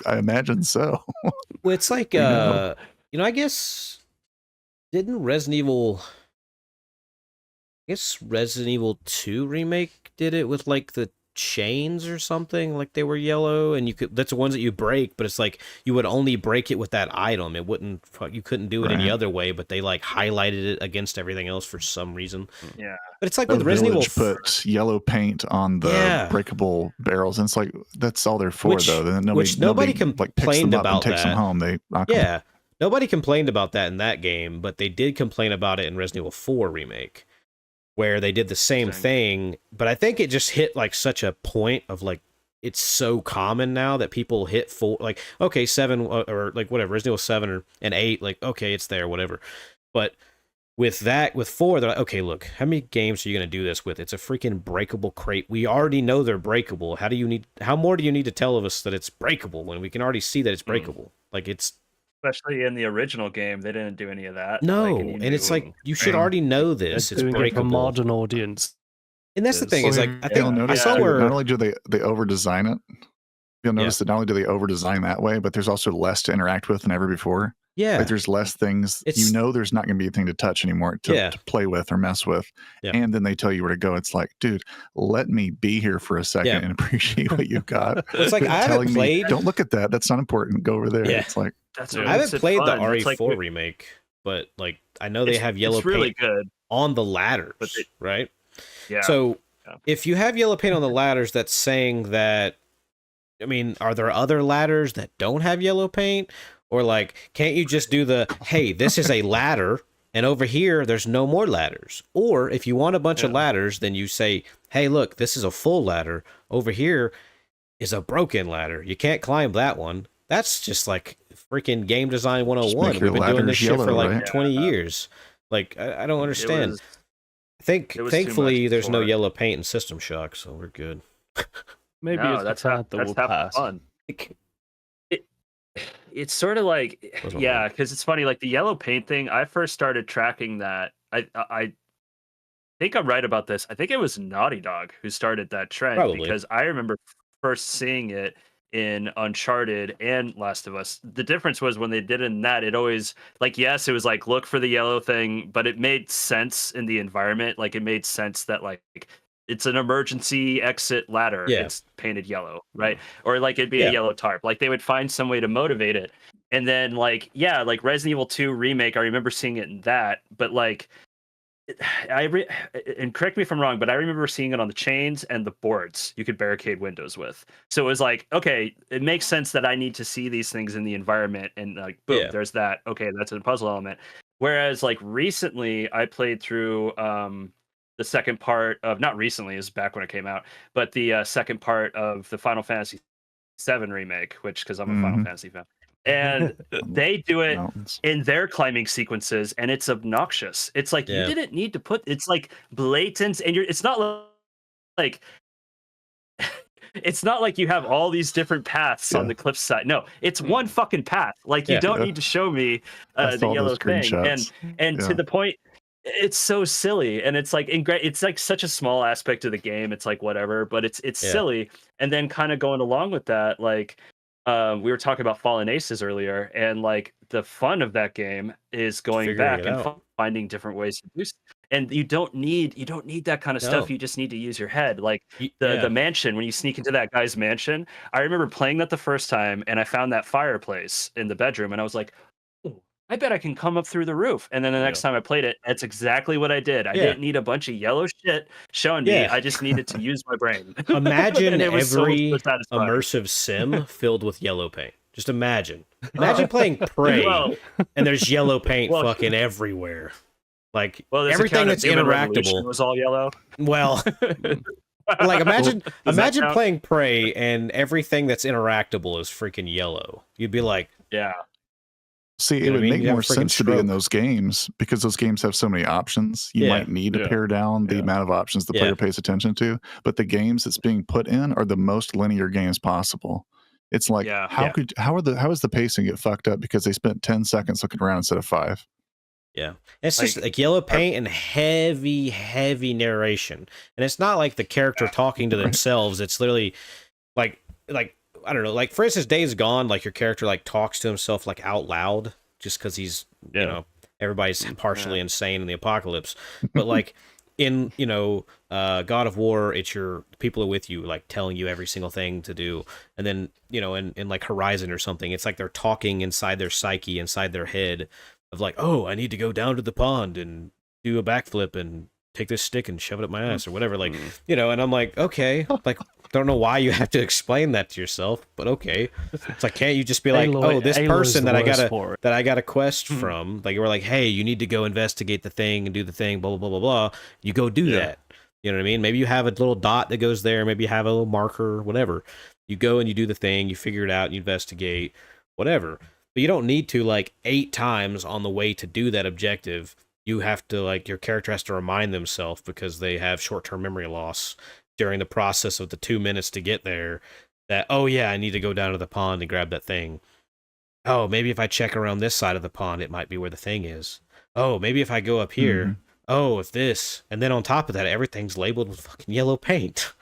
I imagine so. Well, it's like, you know, I guess, didn't Resident Evil 2 remake did it with like the chains or something, like they were yellow and that's the ones that you break, but it's like you would only break it with that item. It wouldn't, you couldn't do it any other way, but they like highlighted it against everything else for some reason. Yeah. But it's like with Resident Evil put yellow paint on the breakable barrels, and it's like that's all they're for, though. Then nobody complained like picks them up about and takes them home. They knock them. nobody complained about that in that game, but they did complain about it in Resident Evil 4 remake, where they did the same thing. But I think it just hit like such a point of like, it's so common now that people hit 4, like, okay, 7 or like whatever, Resident Evil 7 and 8, like, okay, it's there, whatever. But with 4, they're like, okay, look, how many games are you going to do this with? It's a freaking breakable crate. We already know they're breakable. How more do you need to tell us that it's breakable when we can already see that it's breakable? Like, it's, especially in the original game, they didn't do any of that. no, like, and it's like, you should already know this. They're It's doing it for breakable. modern audience. And that's the thing, is like, I think You'll notice I saw too, where, not only do they over design it, you'll notice that not only do they over design that way, but there's also less to interact with than ever before. yeah, Like there's less things, It's- there's not going to be anything to touch anymore to play with or mess with. Yeah. And then they tell you where to go. It's like, dude, let me be here for a second and appreciate what you've got. It's like, Quit I haven't telling me, played, don't look at that. That's not important. Go over there. Yeah. It's like, That's I haven't played the RE4 RE4 remake, but like, I know they have yellow It's really paint good. on the ladders, But right? Yeah. So Yeah. if you have yellow paint on the ladders, that's saying that, I mean, are there other ladders that don't have yellow paint? Or like, can't you just do the, hey, this is a ladder, and over here, there's no more ladders? Or if you want a bunch of ladders, then you say, hey, look, this is a full ladder. Over here is a broken ladder. You can't climb that one. That's just like freaking game design 101. We've been doing this shit for like 20 years. Like, I don't understand. Thankfully, there's no yellow paint in System Shock, so we're good. Maybe No, it's that's the half fact that will pass. fun. It's sort of like, yeah, because it's funny. Like the yellow paint thing, I first started tracking that. I think I'm right about this. I think it was Naughty Dog who started that trend. Probably. Because I remember first seeing it in Uncharted and Last of Us. The difference was when they did it in that, it always, like, yes, it was like, look for the yellow thing, but it made sense in the environment. Like it made sense that like it's an emergency exit ladder. Yeah. It's painted yellow, right? Or like it'd be a yellow tarp. Like they would find some way to motivate it. And then like, yeah, like Resident Evil 2 remake, I remember seeing it in that, but like and correct me if I'm wrong, but I remember seeing it on the chains and the boards you could barricade windows with. So it was like, okay, it makes sense that I need to see these things in the environment, and like, boom, there's that. Okay, that's a puzzle element. Whereas like recently, I played through the second part of, not recently, is back when it came out, but the second part of the Final Fantasy VII remake, which, because I'm a Final Fantasy fan. And they do it in their climbing sequences, and it's obnoxious. It's like, you didn't need to put, it's like blatant, and it's not like it's not like you have all these different paths on the cliffside. No, it's one fucking path. Like you don't need to show me the yellow thing. And to the point, it's so silly, and it's like it's like such a small aspect of the game. It's like whatever, but it's silly. And then kind of going along with that, like we were talking about Fallen Aces earlier, and like the fun of that game is going back and finding different ways to do. And you don't need that kind of stuff. You just need to use your head. Like the mansion, when you sneak into that guy's mansion, I remember playing that the first time, and I found that fireplace in the bedroom, and I was like, oh, I bet I can come up through the roof. And then the next time I played it, that's exactly what I did. I didn't need a bunch of yellow shit showing me. I just needed to use my brain. Imagine every immersive sim filled with yellow paint. Just imagine playing Prey, and there's yellow paint fucking everywhere. Like everything that's interactable was all yellow. Well, like imagine playing Prey and everything that's interactable is freaking yellow. You'd be like, yeah. See, it would make more sense to be in those games, because those games have so many options. You might need to pare down the amount of options the player pays attention to. But the games it's being put in are the most linear games possible. It's like, how is the pacing get fucked up because they spent 10 seconds looking around instead of 5? Yeah, it's just like yellow paint and heavy narration, and it's not like the character talking to themselves. It's literally like I don't know, like for instance, Days Gone, like your character like talks to himself like out loud just because he's you know, everybody's partially insane in the apocalypse, but like in God of War, it's your people are with you like telling you every single thing to do, and then in like Horizon or something, it's like they're talking inside their psyche, inside their head. Of like, oh, I need to go down to the pond and do a backflip and take this stick and shove it up my ass or whatever. Like, and I'm like, okay, like, don't know why you have to explain that to yourself, but okay. It's like, can't you just be like, Aloy- oh, this Aloy's person the that worst for it. I got a quest from, like, we're like, hey, you need to go investigate the thing and do the thing, blah blah blah blah blah. You go do that. You know what I mean? Maybe you have a little dot that goes there. Maybe you have a little marker, whatever. You go and you do the thing. You figure it out. You investigate, whatever. But you don't need to, like, 8 times on the way to do that objective. You have to, like, your character has to remind themselves because they have short-term memory loss during the process of the 2 minutes to get there that, oh yeah, I need to go down to the pond and grab that thing. Oh, maybe if I check around this side of the pond, it might be where the thing is. Oh, maybe if I go up here, oh, if this. And then on top of that, everything's labeled with fucking yellow paint.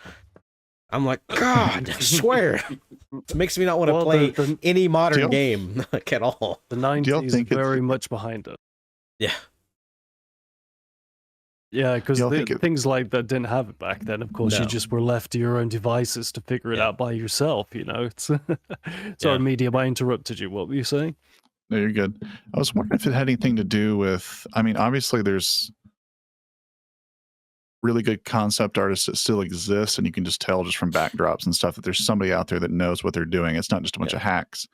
I'm like, God, I swear. It makes me not want to play any modern game like, at all. The 90s is very much behind it. Yeah. Yeah, because things like that didn't have it back then. Of course, you just were left to your own devices to figure it out by yourself, you know. It's Sorry, Medium, I interrupted you. What were you saying? No, you're good. I was wondering if it had anything to do with, I mean, obviously there's really good concept artists that still exist, and you can just tell just from backdrops and stuff that there's somebody out there that knows what they're doing. It's not just a bunch of hacks.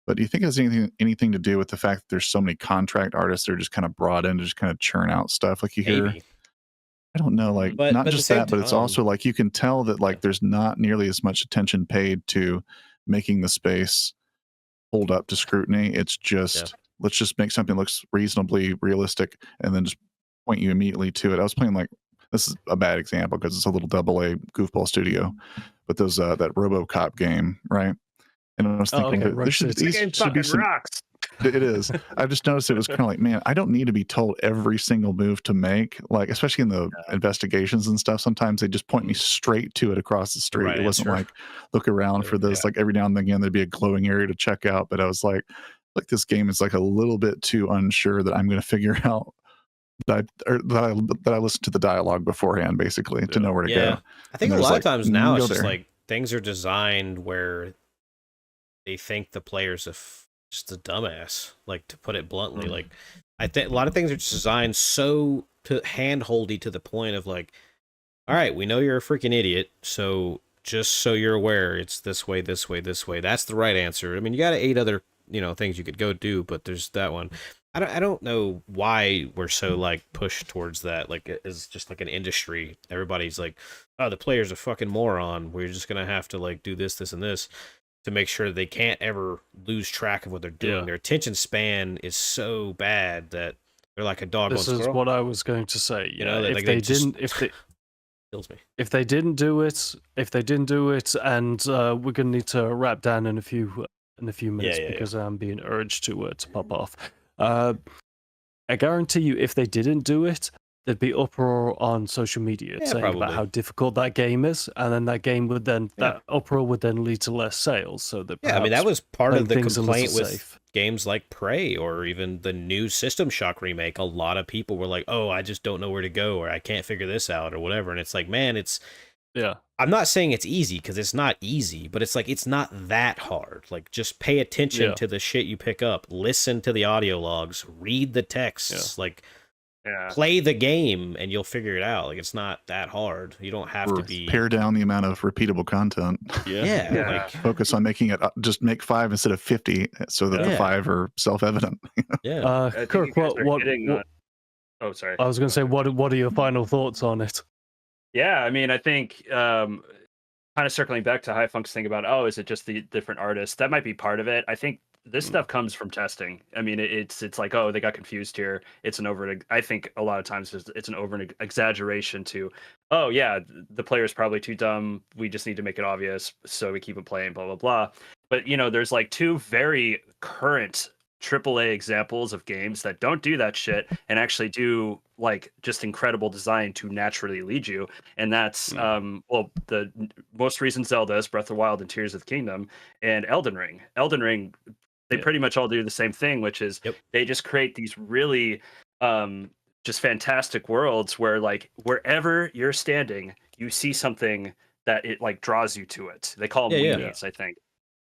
But do you think it has anything to do with the fact that there's so many contract artists that are just kind of brought in to just kind of churn out stuff? Like you hear, I don't know, like not just that, but it's also like you can tell that like there's not nearly as much attention paid to making the space hold up to scrutiny. It's just let's just make something that looks reasonably realistic and then just point you immediately to it. I was playing like, this is a bad example because it's a little AA goofball studio, but those that RoboCop game, right? And I was thinking there should be some rocks. It is. I've just noticed it was kind of like, man, I don't need to be told every single move to make, like especially in the investigations and stuff. Sometimes they just point me straight to it across the street. It wasn't like look around for this. Like every now and again there'd be a glowing area to check out, but I was like this game is like a little bit too unsure that I'm going to figure out that I listened to the dialogue beforehand, basically, to know where to go. I think a lot of times now it's just like things are designed where they think the player's just a dumbass, like, to put it bluntly. Like, I think a lot of things are just designed so handholdy to the point of like, all right, we know you're a freaking idiot, so just so you're aware, it's this way, this way, this way. That's the right answer. I mean, you got 8 other things you could go do, but there's that one. I don't know why we're so like pushed towards that. Like, it's just like an industry. Everybody's like, oh, the player's a fucking moron. We're just gonna have to like do this, this, and this to make sure that they can't ever lose track of what they're doing. Their attention span is so bad that they're like a dog. This is what I was going to say. You know, if they kills me. If they didn't do it, and we're gonna need to wrap down in a few minutes because I'm being urged to pop off. I guarantee you, if they didn't do it, there'd be uproar on social media saying about how difficult that game is, and then that uproar would then lead to less sales. So that I mean, that was part of the complaint with games like Prey or even the new System Shock remake. A lot of people were like, "Oh, I just don't know where to go, or I can't figure this out, or whatever." And it's like, man, I'm not saying it's easy because it's not easy, but it's like it's not that hard. Like, just pay attention to the shit you pick up, listen to the audio logs, read the texts, like. Play the game and you'll figure it out. Like, it's not that hard. You don't have to pare down the amount of repeatable content. Like, focus on making it just make 5 instead of 50 so that the 5 are self-evident. Kirk, oh, sorry. I was going to say, what are your final thoughts on it? Yeah, I mean, I think kind of circling back to High Funk's thing about, is it just the different artists? That might be part of it. I think this stuff comes from testing. I mean, it's like, they got confused here. It's I think a lot of times it's an over exaggeration to, the player's probably too dumb. We just need to make it obvious, so we keep it playing, blah, blah, blah. But, there's like 2 very current AAA examples of games that don't do that shit and actually do like just incredible design to naturally lead you. And that's the most recent Zelda is Breath of the Wild and Tears of the Kingdom, and Elden Ring. They pretty much all do the same thing, which is they just create these really just fantastic worlds where, like, wherever you're standing, you see something that it like draws you to it. They call them weenies, I think.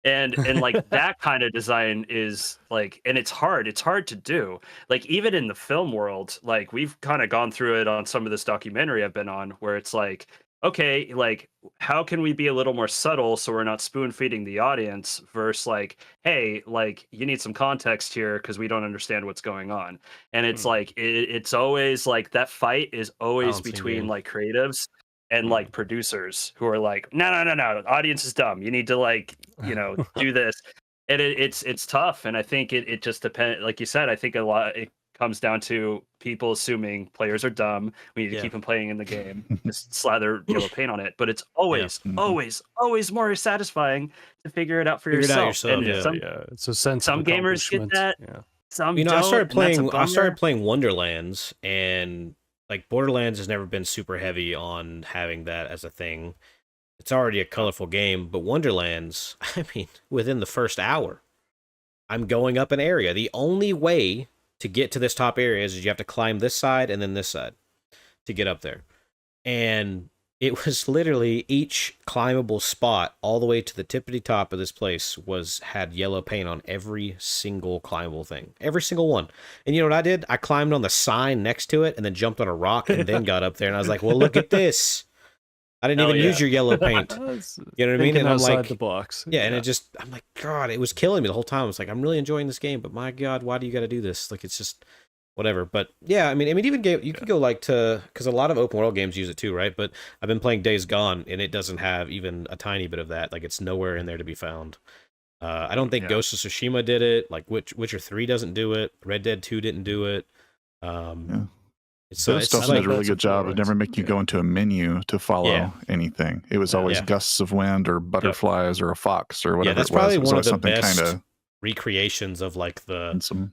And like that kind of design is like, and it's hard to do. Like, even in the film world, like, we've kind of gone through it on some of this documentary I've been on, where it's like okay, like how can we be a little more subtle so we're not spoon feeding the audience versus like, hey, like you need some context here because we don't understand what's going on. And it's like it's always like that fight is always Balancing between game. like creatives and like producers who are like, no, audience is dumb. You need to like, do this. And it's tough. And I think it just depends. Like you said, I think a lot it comes down to people assuming players are dumb. We need to Yeah. keep them playing in the game. Just slather yellow paint on it. But it's always, Mhm. always more satisfying to figure it out for Figure it out yourself. yourself, And yeah. It's a sense some of gamers get accomplishment. that. Yeah. Some I don't. started and that's a playing bummer. Wonderlands, and like Borderlands has never been super heavy on having that as a thing. It's already a colorful game, but Wonderlands, I mean, within the first hour, I'm going up an area. The only way to get to this top area is you have to climb this side and then this side to get up there. And it was literally each climbable spot all the way to the tippity top of this place had yellow paint on every single climbable thing. Every single one. And you know what I did? I climbed on the sign next to it and then jumped on a rock and then got up there and I was like, well, look at this. I didn't Hell even use yeah. your yellow paint. You know what I mean? Thinking And I'm outside like, the box. yeah, and I'm like, God, it was killing me the whole time. I was like, I'm really enjoying this game, but my God, why do you got to do this? Like, it's just whatever. But yeah, I mean, even you could go like because a lot of open world games use it too, right? But I've been playing Days Gone, and it doesn't have even a tiny bit of that. Like, it's nowhere in there to be found. I don't think Ghost of Tsushima did it. Like, Witcher 3 doesn't do it. Red Dead 2 didn't do it. Ghost also did a really good job of never making you go into a menu to follow anything. It was always gusts of wind or butterflies or a fox or whatever. Yeah, that's it was. probably It was one of the something best kinda recreations of like the some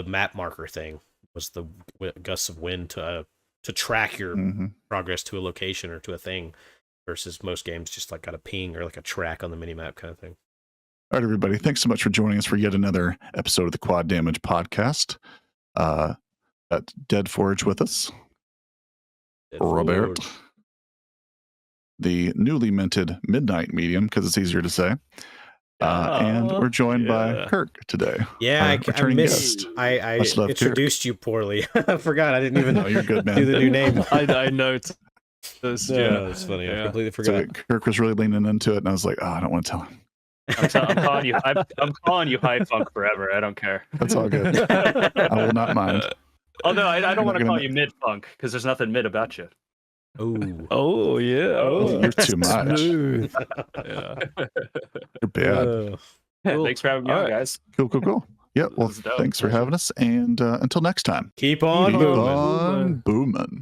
map marker thing was the gusts of wind to track your progress to a location or to a thing versus most games just like got a ping or like a track on the minimap kind of thing. All right, everybody. Thanks so much for joining us for yet another episode of the Quad Damage Podcast. At Deadforge with us, Robert, the newly minted Midnight Medium, because it's easier to say. And we're joined by Kirk today. Yeah, I missed. I introduced you poorly. I forgot. I didn't even you're good, man. do the new name. I know. It's funny. I completely forgot. So Kirk was really leaning into it, and I was like, I don't want to tell him. I'm calling you. I'm calling you High Funk forever. I don't care. That's all good. I will not mind. Oh no, I don't want to call you Mid Funk because there's nothing mid about you. Oh yeah. Oh, you're too much. Yeah. You're bad. Thanks for having me on, guys. Cool. Yeah. Well, thanks for having us, and until next time, keep on booming. booming.